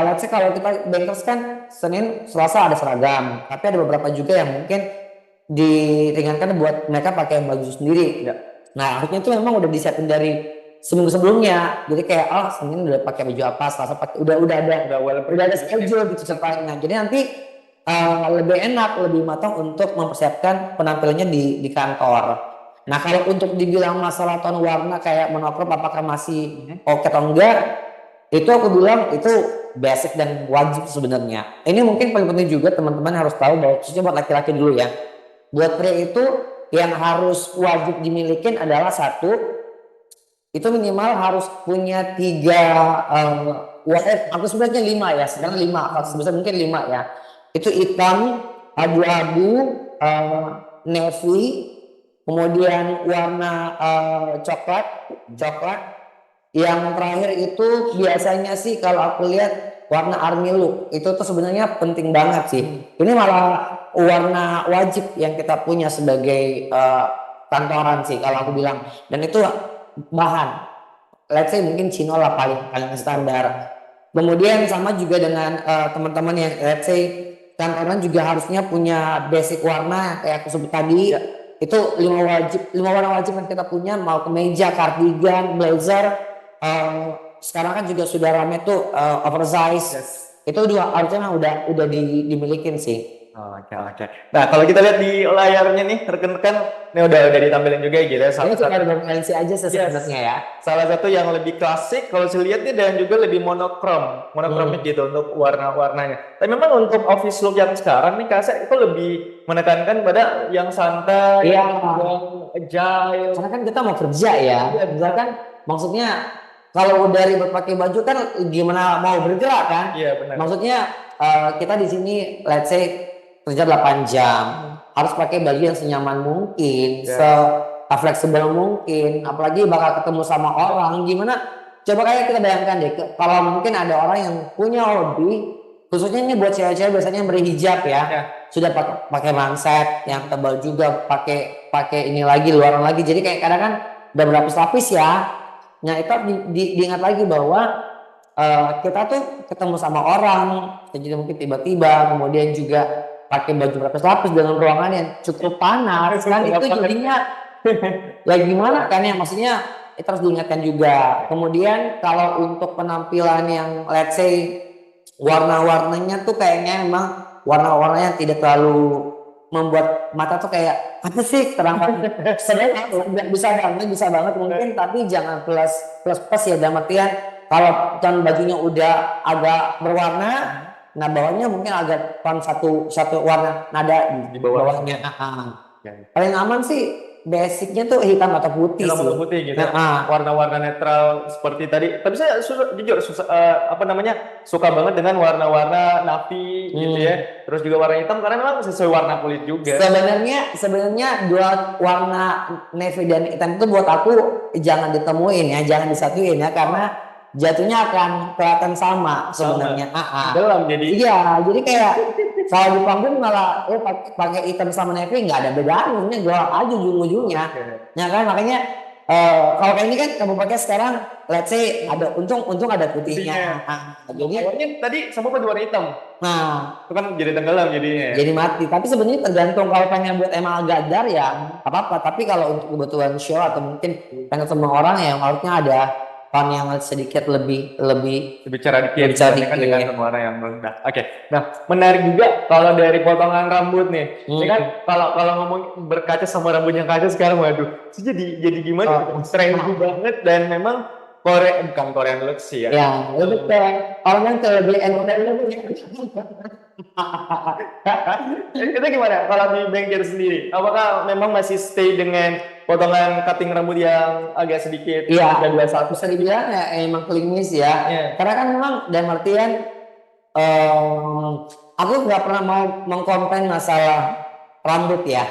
let's say kalau kita bankers kan Senin Selasa ada seragam, tapi ada beberapa juga yang mungkin diringankan buat mereka pakai baju sendiri. Nah, harusnya itu memang udah disiapin dari seminggu sebelumnya. Jadi kayak Senin udah pakai baju apa, Selasa pakai udah ada schedule gitu ceritanya. Jadi nanti lebih enak, lebih matang untuk mempersiapkan penampilannya di kantor. Nah, kalau untuk dibilang masalah tone warna kayak monokrom apakah masih oke atau enggak, itu aku bilang itu basic dan wajib sebenarnya. Ini mungkin paling penting juga teman-teman harus tahu bahwa khususnya buat laki-laki dulu ya. Buat pria itu yang harus wajib dimiliki adalah satu, itu minimal harus punya 3 aku sebenarnya 5 ya, sekarang 5, sebesar mungkin 5 ya. Itu hitam, abu-abu, navy, kemudian warna coklat. Yang terakhir itu biasanya sih kalau aku lihat warna army look. Itu tuh sebenarnya penting banget sih. Ini malah warna wajib yang kita punya sebagai kantoran sih kalau aku bilang. Dan itu bahan, let's say mungkin chino lah paling standar. Kemudian sama juga dengan teman-teman yang let's say kantoran juga harusnya punya basic warna kayak aku sebut tadi. Itu 5 warna wajib yang kita punya, mau kemeja, cardigan, blazer. Sekarang kan juga sudah rame tuh oversize. Itu harusnya udah dimilikin sih.
Oke. Nah, kalau kita lihat di layarnya nih, rekan-rekan, ini udah ditampilin juga gitu ya.
Ini cuma referensi aja sih sebenarnya ya.
Salah satu yang lebih klasik kalau saya lihat nih, dan juga lebih monokromik gitu untuk warna-warnanya. Tapi memang untuk office look yang sekarang nih, Kak, itu lebih menekankan pada yang santai,
Iya.
yang agile.
Karena kan kita mau kerja ya. Misalkan maksudnya kalau udah ribet pakai baju kan gimana mau bergerak kan?
Iya, benar.
Maksudnya kita di sini let's say kerja 8 jam. Harus pakai baju yang senyaman mungkin, fleksibel mungkin, apalagi bakal ketemu sama orang. Gimana? Coba kayak kita bayangkan deh, kalau mungkin ada orang yang punya hobi, khususnya ini buat cewek-cewek biasanya yang berhijab ya, sudah pakai manset yang tebal juga, pakai ini lagi, luaran lagi. Jadi kayak kadang kan udah berlapis-lapis ya. Nah itu diingat lagi bahwa kita tuh ketemu sama orang, jadi mungkin tiba-tiba kemudian juga pakai baju berlapis-lapis dengan ruangan yang cukup panas kan, itu jadinya ya gimana kan ya, maksudnya itu harus diingatkan juga. Kemudian kalau untuk penampilan yang let's say warna-warnanya tuh kayaknya emang warna-warna yang tidak terlalu membuat mata tuh kayak apa sih terang sebenarnya bisa banget mungkin, tapi jangan plus ya, dalam artian kalau ton bajunya udah agak berwarna, nah bawahnya mungkin agak ton satu warna nada di bawahnya. Paling aman sih basicnya tuh hitam atau putih
Hitam
sih.
atau putih gitu. Warna-warna netral seperti tadi. Tapi saya jujur suka banget dengan warna-warna navy gitu ya. Terus juga warna hitam karena memang sesuai warna kulit juga.
Sebenarnya dua warna navy dan hitam itu buat aku jangan ditemuin ya, jangan disatuin ya, karena jatuhnya akan kelihatan sama sebenarnya.
Dalam jadi.
Iya, jadi kayak kalau di panggung malah pakai hitam sama navy nggak ada bedanya, maksudnya gelap aja ujung-ujungnya. Ya kan, makanya kalau kayak ini kan kamu pakai sekarang, let's say ada untung ada putihnya.
Jadi awalnya tadi sama warna hitam.
Nah,
itu kan jadi tenggelam jadinya.
Jadi mati. Tapi sebenarnya tergantung, kalau pengen buat emang agak dar ya apa-apa. Tapi kalau untuk kebutuhan show atau mungkin pengen sama orang yang harusnya ada tone yang sedikit lebih
bicara dikit kan dengan warna yang rendah. Oke. Nah, menarik juga kalau dari potongan rambut nih. Ini kan kalau ngomong berkaca sama rambutnya Kaca sekarang, waduh, jadi gimana? Trendy banget, dan memang bukan Korean look sih ya.
Ya, lebih ke orang yang ke lebih entertainment.
Itu gimana kalau di Bengkir sendiri? Apakah memang masih stay dengan potongan cutting rambut yang agak sedikit?
Iya, bisa dibilang ya emang klimis ya. Karena kan memang dan artian aku nggak pernah mau mengkomplain masalah rambut ya.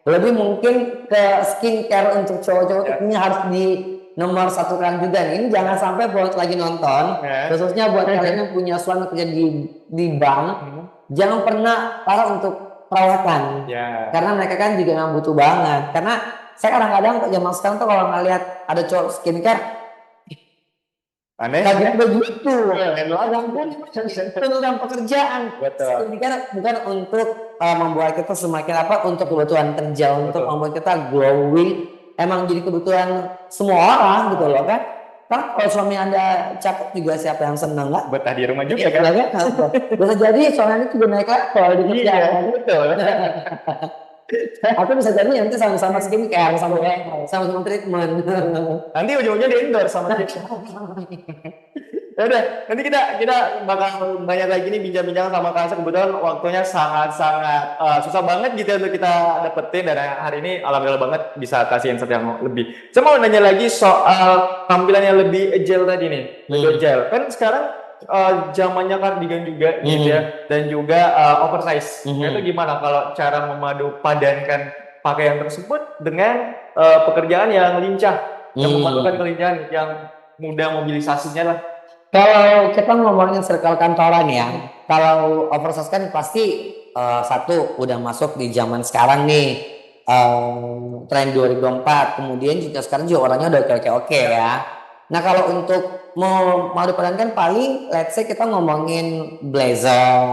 Lebih mungkin ke skincare untuk cowok-cowok ini harus di nomor satu kan juga nih. Ini jangan sampai buat lagi nonton, khususnya buat kalian yang punya suami kerja di bank, jangan pernah taruh untuk perawatan, karena mereka kan juga memang butuh banget. Karena saya kadang-kadang zaman sekarang tuh kalau ngeliat ada cowok skincare,
aneh,
kaget begitu. Tentang pekerjaan, skincare bukan untuk membuat kita semakin untuk kebutuhan kerja, untuk membuat kita glowing. Emang jadi kebutuhan semua orang gitu loh kan. Kan kalau suami Anda cakep juga siapa yang seneng nggak?
Betah di rumah juga kan?
Bisa jadi suami Anda juga naik level di kerjaan.
Betul.
Aku bisa jadi nanti sama-sama skincare, sama-sama treatment.
Nanti ujung-ujungnya di endorse sama dia. Ya udah, nanti kita bakal banyak lagi nih bincang-bincang sama Kak. Kebetulan waktunya sangat susah banget gitu untuk kita dapetin, dan hari ini alhamdulillah banget bisa kasih insight yang lebih. Saya mau nanya lagi soal tampilan yang lebih agile tadi nih, lebih agile. Kan sekarang zamannya cardigan juga gitu ya, dan juga oversize. Itu gimana kalau cara memadupadankan pakaian tersebut dengan pekerjaan yang lincah, yang memerlukan kelincahan, yang mudah mobilisasinya lah.
Kalau kita ngomongin circle kantoran ya, kalau oversize kan pasti satu udah masuk di zaman sekarang nih, tren 2024. Kemudian juga sekarang juga orangnya udah oke ya. Nah kalau untuk mau dipadankan paling let's say kita ngomongin blazer,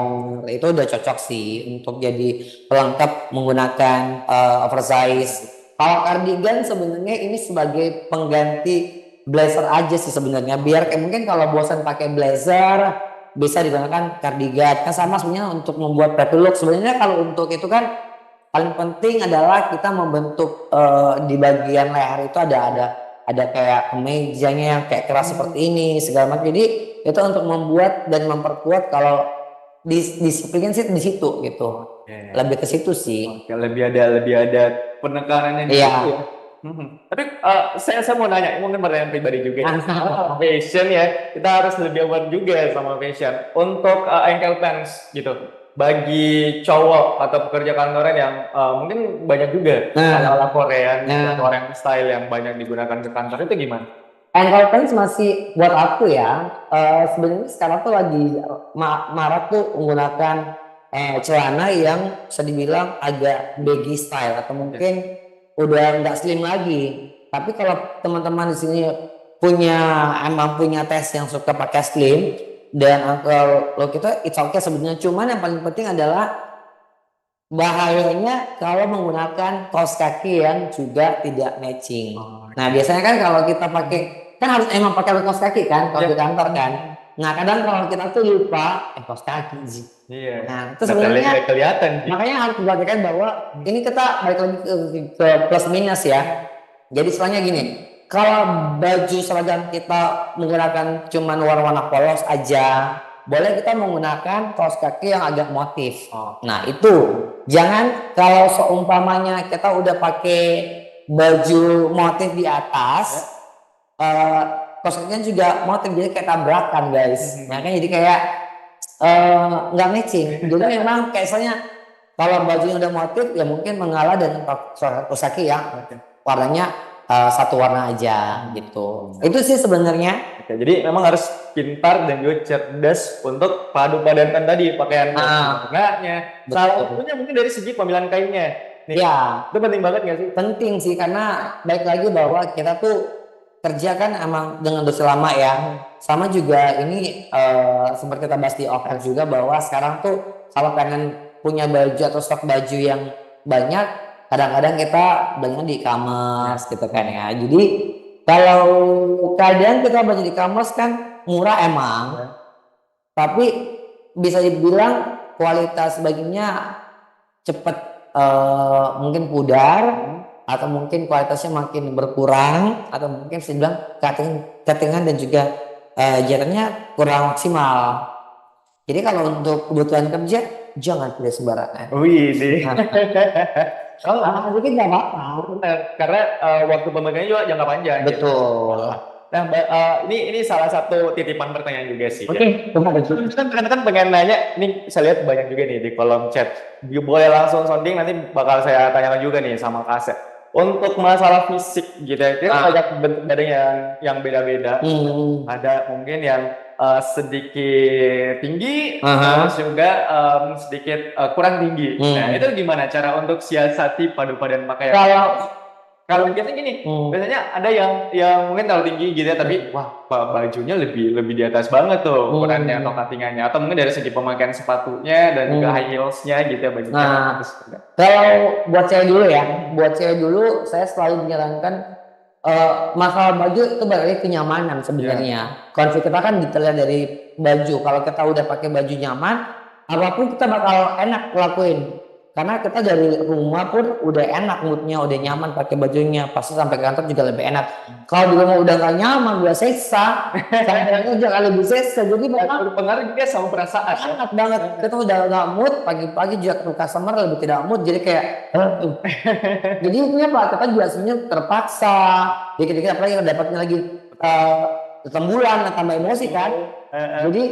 itu udah cocok sih untuk jadi pelengkap menggunakan oversize. Kalau cardigan sebenarnya ini sebagai pengganti blazer aja sih sebenarnya, biar kayak mungkin kalau bosan pakai blazer bisa digunakan cardigan. Kan sama sebenarnya untuk membuat preppy look. Sebenarnya kalau untuk itu kan paling penting adalah kita membentuk di bagian leher itu ada kayak kemejanya yang kayak keras seperti ini segala macam. Jadi itu untuk membuat dan memperkuat kalau disiplinnya sih di situ gitu. Lebih ke situ sih.
Oke, lebih ada penekanannya di
Iya.
situ ya. Tapi saya mau nanya, mungkin pertanyaan pribadi juga ya. Fashion ya, kita harus lebih aware juga sama fashion. Untuk ankle pants gitu, bagi cowok atau pekerja kantoran yang mungkin banyak juga ala-ala Korea, Korean style yang banyak digunakan ke kantor itu gimana?
Ankle pants masih buat aku ya. Sebenarnya sekarang tuh lagi marak tuh menggunakan celana yang bisa dibilang agak baggy style atau mungkin udah nggak slim lagi. Tapi kalau teman-teman di sini emang punya tes yang suka pakai slim dan ankle look itu it's okay sebenarnya. Cuman yang paling penting adalah bahayanya kalau menggunakan kaos kaki yang juga tidak matching. Nah biasanya kan kalau kita pakai kan harus emang pakai kaos kaki kan kalau di kantor kan. Nah kadang kalau kita tuh lupa kaos kaki sih.
Iya.
Nah itu sebenarnya
kelihatan.
makanya harus diperhatikan bahwa ini kita balik lagi ke plus minus ya. Jadi soalnya gini, kalau baju seragam kita menggunakan cuman warna-warna polos aja, boleh kita menggunakan kaos kaki yang agak motif. Nah itu jangan kalau seumpamanya kita udah pakai baju motif di atas, kaos kakinya juga motif jadi kayak tabrakan guys. Nah kan jadi kayak nggak matching. Jadi memang kayak misalnya kalau bajunya udah motif ya mungkin mengalah dengan kaos kaki yang warnanya satu warna aja gitu. Itu sih sebenarnya.
Oke, jadi memang harus pintar dan juga cerdas untuk padu-padankan tadi pakaian warnanya. Salah satunya mungkin dari segi pemilihan kainnya. Nih,
Ya,
itu penting banget nggak sih?
penting sih karena baik lagi bahwa kita tuh kerja kan emang dengan dosis lama ya. Sama juga ini seperti kita bahas di off-air juga bahwa sekarang tuh kalau pengen punya baju atau stok baju yang banyak, kadang-kadang kita belinya di e-commerce gitu kan ya. Jadi kalau keadaan kita baju di e-commerce kan murah emang, tapi bisa dibilang kualitas bajunya cepet mungkin pudar atau mungkin kualitasnya makin berkurang atau mungkin bisa dibilang cuttingan dan juga jatuhnya kurang maksimal. Jadi kalau untuk kebutuhan kerja jangan pilih sembarangan.
Wih, deh.
Kalau sedikit nggak apa-apa.
Karena waktu pemegangnya juga jangka panjang.
Betul.
Nah, ini salah satu titipan pertanyaan juga sih.
Oke,
Kan pengen nanya, ini saya lihat banyak juga nih di kolom chat. Boleh langsung sounding, nanti bakal saya tanyakan juga nih sama Kasep. Untuk masalah fisik gitu ya, kita banyak bentuk badan yang beda-beda. Ada mungkin yang sedikit tinggi, terus juga sedikit kurang tinggi. Nah, itu gimana cara untuk siasati padu padan pakaian? Kalau biasanya gini, biasanya ada yang mungkin terlalu tinggi gitu ya, tapi wah bajunya lebih di atas banget tuh ukurannya atau cuttingannya, atau mungkin dari segi pemakaian sepatunya dan juga high heelsnya gitu ya bajunya.
Nah, kalau buat cewek dulu saya selalu menyarankan masalah baju itu balik lagi kenyamanan sebenarnya. Konsep kita kan detailnya dari baju. Kalau kita udah pakai baju nyaman, apapun kita bakal enak lakuin. Karena kita dari rumah pun udah enak moodnya, udah nyaman pakai bajunya. Pasti sampai kantor juga lebih enak. Kalau di rumah udah gak nyaman, udah seksa, sampai kerja kali lebih seksa. Jadi memang
berpengaruh juga sama perasaan.
sangat banget. Kita udah gak mood, pagi-pagi juga ke customer lebih tidak mood. Jadi kayak, jadi itu Pak, kita juga sebenarnya terpaksa. Dikit-dikit apalagi dapatnya lagi bulan, tambah emosi kan. Jadi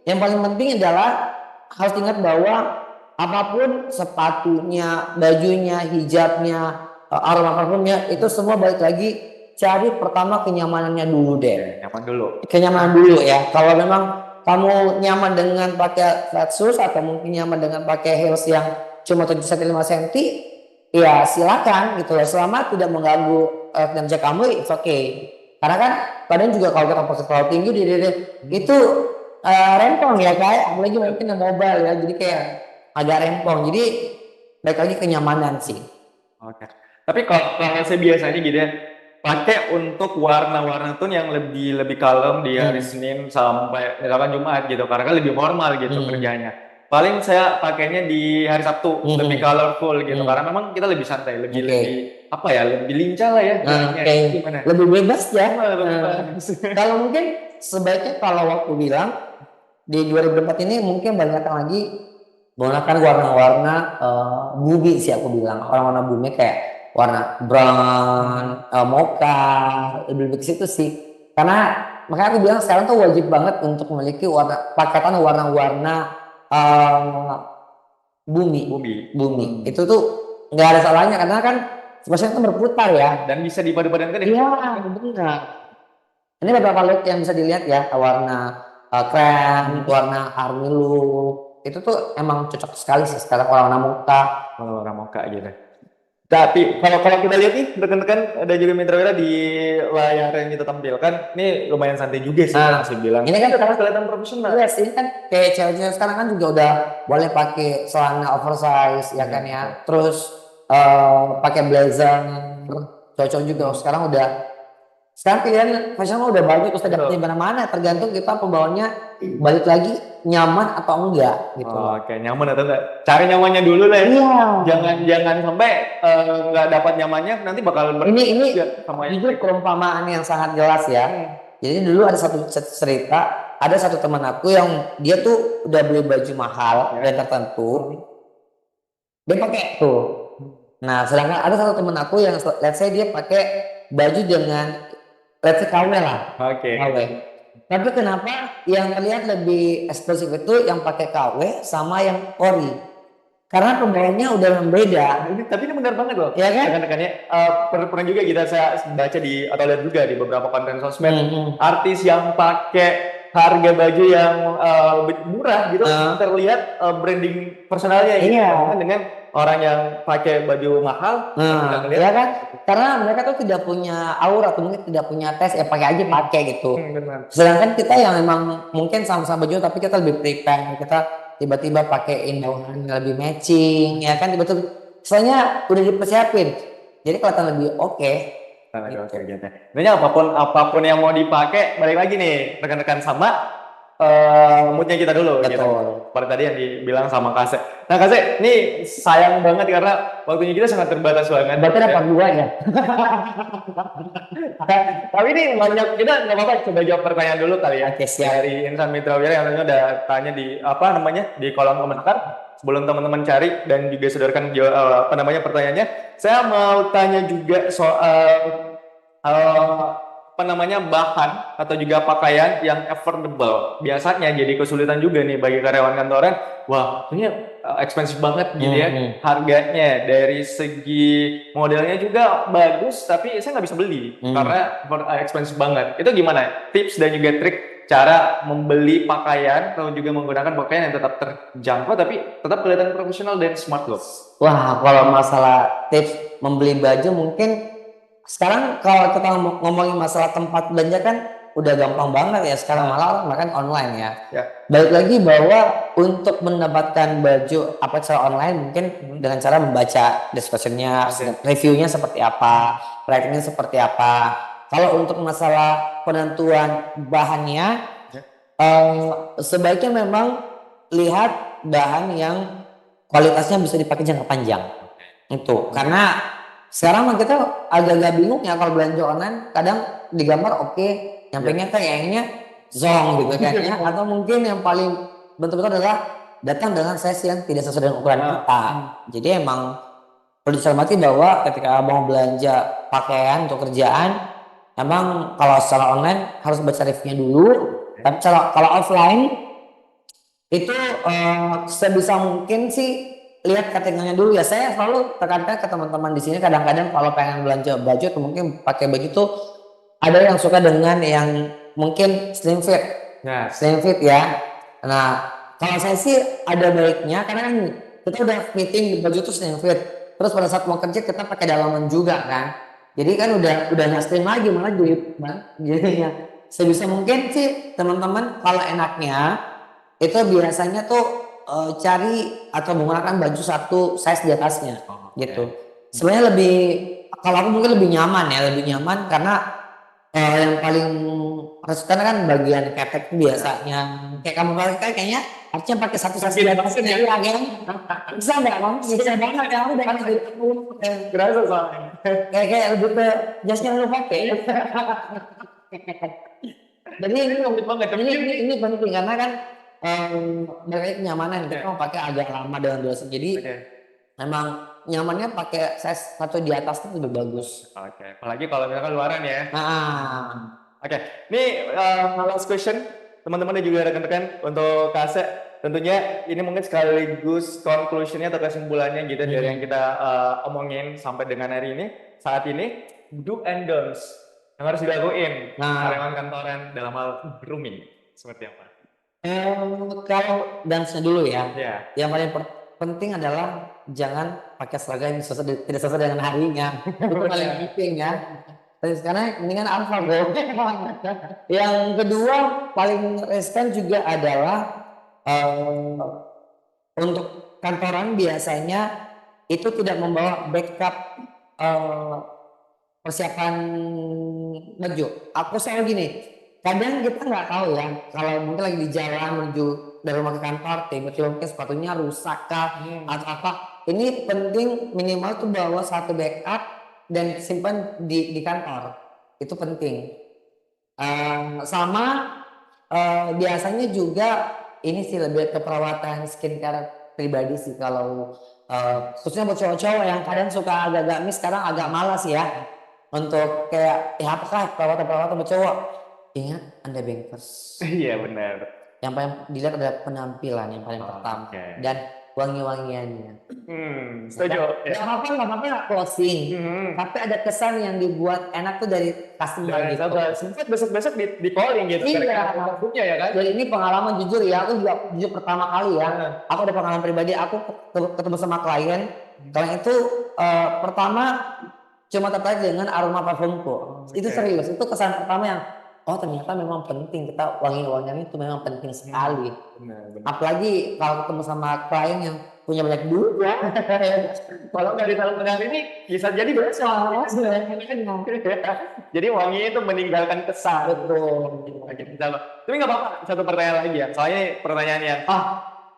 yang paling penting adalah harus ingat bahwa apapun sepatunya, bajunya, hijabnya, aroma parfumnya itu semua balik lagi cari pertama kenyamanannya dulu deh. Kenyamanan dulu ya. Kalau memang kamu nyaman dengan pakai flat shoes atau mungkin nyaman dengan pakai heels yang cuma 7 cm 5 cm, ya silakan gitu loh. Selama tidak mengganggu kinerja kamu, it's okay. Karena kan kadang juga kalau kita pakai terlalu tinggi itu rempong ya kayak apalagi mungkin yang mobile ya. Jadi kayak agak rempong, jadi baik lagi kenyamanan sih.
Oke. Tapi kalau saya biasanya gitu ya, pakai untuk warna-warna tone yang lebih kalem di hari Senin sampai misalkan Jumat gitu, karena kan lebih formal gitu kerjanya. Paling saya pakainya di hari Sabtu lebih colorful gitu, karena memang kita lebih santai, lebih apa ya, lebih lincah lah ya. Gimana?
Lebih bebas ya.
Lebih bebas.
Kalau mungkin sebaiknya kalau aku bilang di 2024 ini mungkin banyakkan lagi menggunakan warna-warna bumi sih aku bilang. Warna-warna bumi kayak warna brown, mocha, lebih ke situ sih. Karena makanya aku bilang sekarang tuh wajib banget untuk memiliki paketan warna-warna bumi. Itu tuh nggak ada salahnya karena kan sebenarnya itu berputar ya.
Dan bisa dipadu-padankan ya.
Iya, benar. Ini beberapa look yang bisa dilihat ya, warna krem, warna army look. Itu tuh emang cocok sekali sih sekarang warna mocha.
Kalau warna mocha gitu. Tapi kalau kita lihat nih rekan-rekan ada juga Mitra Wira di layar yang kita tampilkan, ini lumayan santai juga sih masih bilang.
Ini kan
sekarang kelihatan profesional.
Yes, ini kan kayak cewek-cewek sekarang kan juga udah boleh pakai celana oversize ya kan ya. Terus pakai blazer, cocok juga. Sekarang pilihan fashionnya udah banyak, terus ada di mana-mana, tergantung kita pembawanya balik lagi nyaman atau enggak gitu.
Oke, nyaman atau enggak? Cari nyamannya dulu lah ya. Jangan sampai nggak dapat nyamannya, nanti bakal
ini jujur perumpamaan yang sangat jelas ya. Jadi dulu ada satu cerita, ada satu teman aku yang dia tuh udah beli baju mahal dan tertentu, dia pakai tuh. Nah, sedangkan ada satu teman aku yang let's say dia pakai baju dengan let's say KW lah. KW. Tapi kenapa yang terlihat lebih eksklusif itu yang pakai KW sama yang ori? Karena pembawanya udah berbeda.
Tapi ini benar banget loh.
Ya kan?
Rekan-rekannya pernah juga saya baca di atau lihat juga di beberapa konten sosmed artis yang pakai harga baju yang murah gitu terlihat branding personalnya dengan orang yang pakai baju mahal.
Ya kan? Karena mereka tuh tidak punya aura atau mungkin tidak punya tes, ya pakai aja pakai gitu. Sedangkan kita yang memang mungkin sama-sama baju tapi kita lebih prepare, kita tiba-tiba pakein bawahan yang lebih matching, ya kan tiba-tiba soalnya udah dipersiapin. Jadi kelihatan lebih oke.
Gitu. Intinya apapun yang mau dipakai, balik lagi nih rekan-rekan sama moodnya kita dulu.
Betul.
Gitu. Seperti tadi yang dibilang sama Kase. Nah Kase, ini sayang banget karena waktunya kita sangat terbatas banget.
Berarti ada part 2 ya?
Tapi ini banyak, kita nggak apa-apa coba jawab pertanyaan dulu kali ya.
Oke, siap.
Dari Insan Mitra Wira yang udah tanya di di kolom komentar. Sebelum teman-teman cari dan juga sodorkan pertanyaannya, saya mau tanya juga soal bahan atau juga pakaian yang affordable. Biasanya jadi kesulitan juga nih bagi karyawan kantoran. Wah, ini expensive banget gitu ya. Harganya dari segi modelnya juga bagus, tapi saya nggak bisa beli karena expensive banget. Itu gimana? Tips dan juga trik cara membeli pakaian atau juga menggunakan pakaian yang tetap terjangkau tapi tetap kelihatan profesional dan smart look.
Wah, kalau masalah tips membeli baju mungkin sekarang kalau kita ngomongin masalah tempat belanja kan udah gampang banget ya sekarang, malah makan online ya. Balik lagi bahwa untuk mendapatkan baju apa secara online mungkin dengan cara membaca description-nya, reviewnya seperti apa, ratingnya seperti apa. Kalau untuk masalah penentuan bahannya, sebaiknya memang lihat bahan yang kualitasnya bisa dipakai jangka panjang. Itu karena sekarang kita agak-agak bingung ya kalau belanja online, kadang digambar oke, nyampainya kayaknya zong gitu kan ya, atau mungkin yang paling betul-betul adalah datang dengan size yang tidak sesuai dengan ukuran kita. Jadi emang perlu dicermati bahwa ketika mau belanja pakaian untuk kerjaan, emang kalau secara online harus baca reviewnya dulu, tapi kalau offline itu sebisa mungkin sih lihat kategorinya dulu ya. Saya selalu tekankan ke teman-teman di sini, kadang-kadang kalau pengen belanja baju atau mungkin pakai baju tuh ada yang suka dengan yang mungkin slim fit. Slim fit ya. Nah, kalau saya sih ada baiknya karena kan kita udah fitting di baju tuh slim fit. Terus pada saat mau kerja kita pakai dalaman juga kan. Jadi kan udah nggak slim lagi, malah jahit jadinya. Sebisa mungkin sih teman-teman kalau enaknya itu biasanya tuh cari atau menggunakan baju satu size di atasnya gitu. Sebenarnya lebih kalau aku mungkin lebih nyaman ya, lebih nyaman karena yang paling resisten kan bagian ketek tuh biasanya kayak kamu pakai kayaknya harusnya pakai satu sisi di atas ya kan bisa nggak kamu bisa banget ya udah kan
Kerasa soalnya.
kayak lebih ke jasnya lu pakai jadi ini
Rumit banget. Tapi
ini penting karena kan dari kenyamanan kita mau pakai agak lama dengan durasi jadi
Oke.
memang nyamannya pakai size satu di atas itu lebih bagus.
Oke. Apalagi kalau misalkan luaran ya.
Nah,
Oke, ini last question teman-teman dan juga rekan-rekan untuk Kase. Tentunya ini mungkin sekaligus conclusionnya atau kesimpulannya gitu dari yang kita omongin sampai dengan hari ini. Saat ini do and don'ts yang harus dilakuin karyawan kantoran dalam hal grooming seperti apa?
kalau dance dulu ya.
Ya.
Yang paling penting adalah jangan pakai seragam yang tidak sesuai dengan harinya. Itu paling penting ya. Karena mendingan alpha bro. Yang kedua paling resisten juga adalah untuk kantoran biasanya itu tidak membawa backup persiapan baju. Aku selalu gini, kadang kita nggak tahu ya kalau mungkin lagi di jalan menuju dari rumah ke kantor tiba-tiba mungkin sepatunya rusak kah atau apa. Ini penting minimal tuh bawa satu backup dan simpan di kantor. Itu penting. Sama biasanya juga ini sih lebih ke perawatan skincare pribadi sih kalau khususnya buat cowok-cowok yang kadang suka agak-agak miss sekarang agak malas ya untuk kayak ya apakah perawatan buat cowok. Ingat Anda bankers.
Iya benar.
Yang paling dilihat adalah penampilan yang paling pertama dan wangi-wangiannya.
Setuju.
Gak apa-apa nggak closing. Tapi ada kesan yang dibuat enak tuh dari customer gitu.
Sempat besok-besok di calling gitu.
Iya.
Maksudnya ya kan?
Jadi ini pengalaman jujur ya, aku juga jujur pertama kali ya. Aku ada pengalaman pribadi, aku ketemu sama klien. Klien itu pertama cuma tertarik dengan aroma parfumku. Itu serius, itu kesan pertama yang oh ternyata memang penting kita wangi-wangian itu memang penting sekali.
Benar.
Apalagi kalau ketemu sama klien yang punya banyak duit ya.
Kalau nggak di salon tengah ini bisa jadi besok. Jadi wangi itu meninggalkan kesan.
Betul.
Oke, tapi nggak apa-apa. Satu pertanyaan lagi ya. Soalnya pertanyaan yang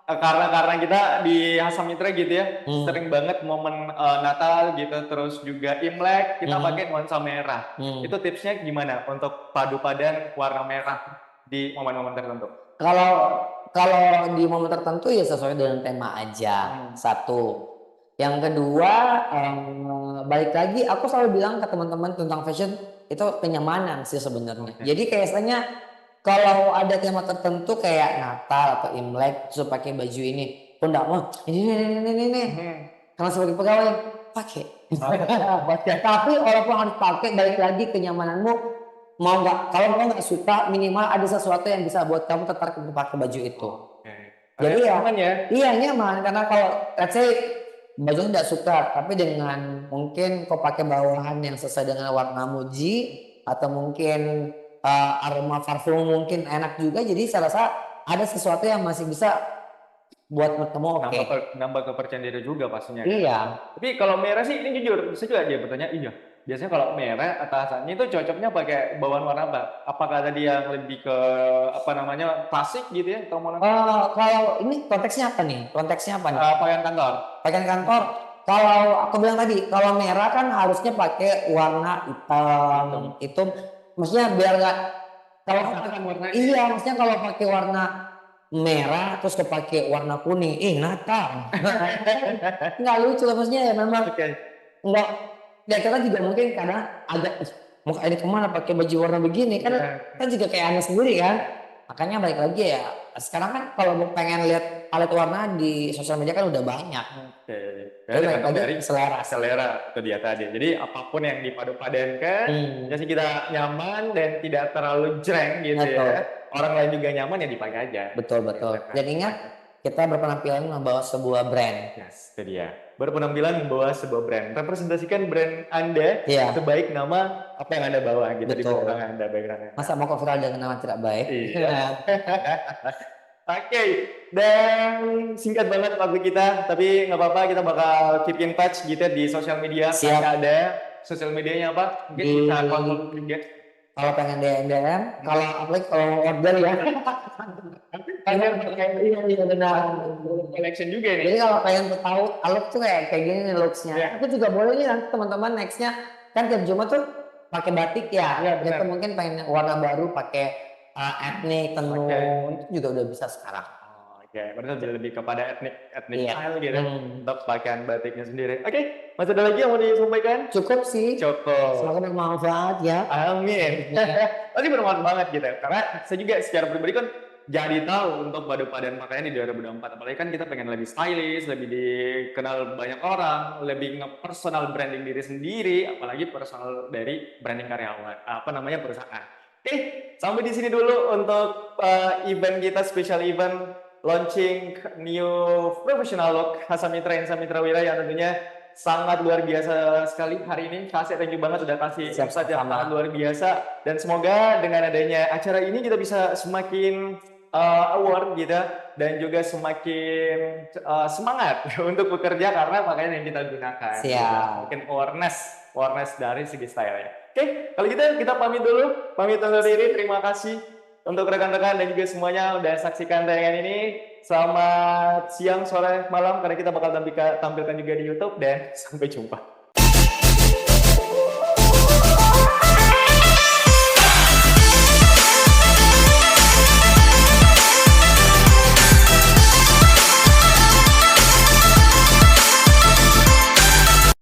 karena kita di Hasam Mitra gitu ya, sering banget momen Natal gitu, terus juga Imlek kita pakai nuansa merah. Itu tipsnya gimana untuk padu padan warna merah di momen-momen tertentu?
Kalau di momen tertentu ya sesuai dengan tema aja. Satu. Yang kedua, balik lagi aku selalu bilang ke teman-teman tentang fashion itu kenyamanan sih sebenarnya. Jadi kayaknya kalau ada tema tertentu kayak Natal atau Imlek terus pakai baju ini, pun enggak mau ini. Karena sebagai pegawai pakai. Tapi walaupun harus pakai, balik lagi kenyamananmu. Mau nggak, kalau kamu nggak suka minimal ada sesuatu yang bisa buat kamu tertarik untuk pakai baju itu. Jadi ya,
nyaman ya?
Iya nyaman karena kalau let's say bajunya tidak suka, tapi dengan mungkin kau pakai bawahan yang sesuai dengan warna muji atau mungkin aroma parfum mungkin enak juga, jadi saya rasa ada sesuatu yang masih bisa buat kamu oke.
Nambah kepercayaan diri juga pastinya.
Iya.
Tapi kalau merah sih ini jujur, bisa juga dia bertanya iya. Biasanya kalau merah atasannya itu cocoknya pakai bawaan warna apa? Apakah tadi yang lebih ke apa namanya klasik gitu ya atau mau
kalau ini konteksnya apa nih?
pakaian kantor?
Pakaian kantor. Kalau aku bilang tadi, kalau merah kan harusnya pakai warna hitam. Itu maksudnya biar nggak kalau iya, maksudnya kalau pakai warna merah terus kepake warna kuning, Natal. Nggak lucu maksudnya ya memang nggak. Ya kita juga mungkin kadang agak mau ini kemana pakai baju warna begini kan juga kayak aneh sendiri kan. Makanya balik lagi ya sekarang kan kalau mau pengen lihat palet warna di sosial media kan udah banyak.
Dari selera itu dia tadi. Jadi apapun yang dipadu-padankan, jadi kita nyaman dan tidak terlalu jreng gitu ya. Orang lain juga nyaman ya dipakai aja.
Betul. Dan ingat kita berpenampilan membawa sebuah brand.
Yes, itu dia. Berpenampilan membawa sebuah brand. Representasikan brand Anda sebaik nama apa yang Anda bawa gitu di belakang Anda background.
Masa mau viral dengan nama tidak baik?
Iya. Oke, dan singkat banget waktu kita, tapi nggak apa-apa kita bakal keep in touch gitu di sosial media.
Siap.
Ada sosial medianya apa? Mungkin
Di-
bisa kontak juga.
Kalau pengen DM, kalau apalagi kalau order ya. Iya iya benar.
Collection juga nih.
Jadi kalau pengen tahu look tuh kayak gini nih looksnya.
Iya.
Tapi juga boleh nih nanti teman-teman nextnya kan tiap Jumat tuh pakai batik ya.
Iya, benar.
Itu mungkin pengen warna baru pakai etnik tenun
Oke.
itu juga udah bisa sekarang.
Oh, oke, berarti lebih kepada etnik
Iya.
style gitu
Hmm.
untuk pakaian batiknya sendiri. Oke, masih ada lagi yang mau disampaikan?
Cukup sih.
Cukup.
Semoga bermanfaat ya.
Amin. Pasti bermanfaat banget gitu. Karena saya juga secara pribadi kan jadi tahu untuk paduan pakaian di 2024. Apalagi kan kita pengen lebih stylish, lebih dikenal banyak orang, lebih nge-personal branding diri sendiri, apalagi personal dari branding karyawan, apa namanya perusahaan. Oke, sampai di sini dulu untuk event kita, special event launching new professional look Hasamitra Insa Mitra Wira yang tentunya sangat luar biasa sekali hari ini. Kasih thank you banget sudah kasih
Siap,
insight yang
sama.
sangat luar biasa, dan semoga dengan adanya acara ini kita bisa semakin award gitu dan juga semakin semangat untuk bekerja karena pakaian yang kita gunakan.
Siap.
Gitu. Mungkin awareness dari segi style ya. Oke, kalau gitu kita pamit dulu, pamit undur diri. Terima kasih untuk rekan-rekan dan juga semuanya udah saksikan tayangan ini. Selamat siang, sore, malam karena kita bakal tampilkan juga di YouTube dan sampai jumpa.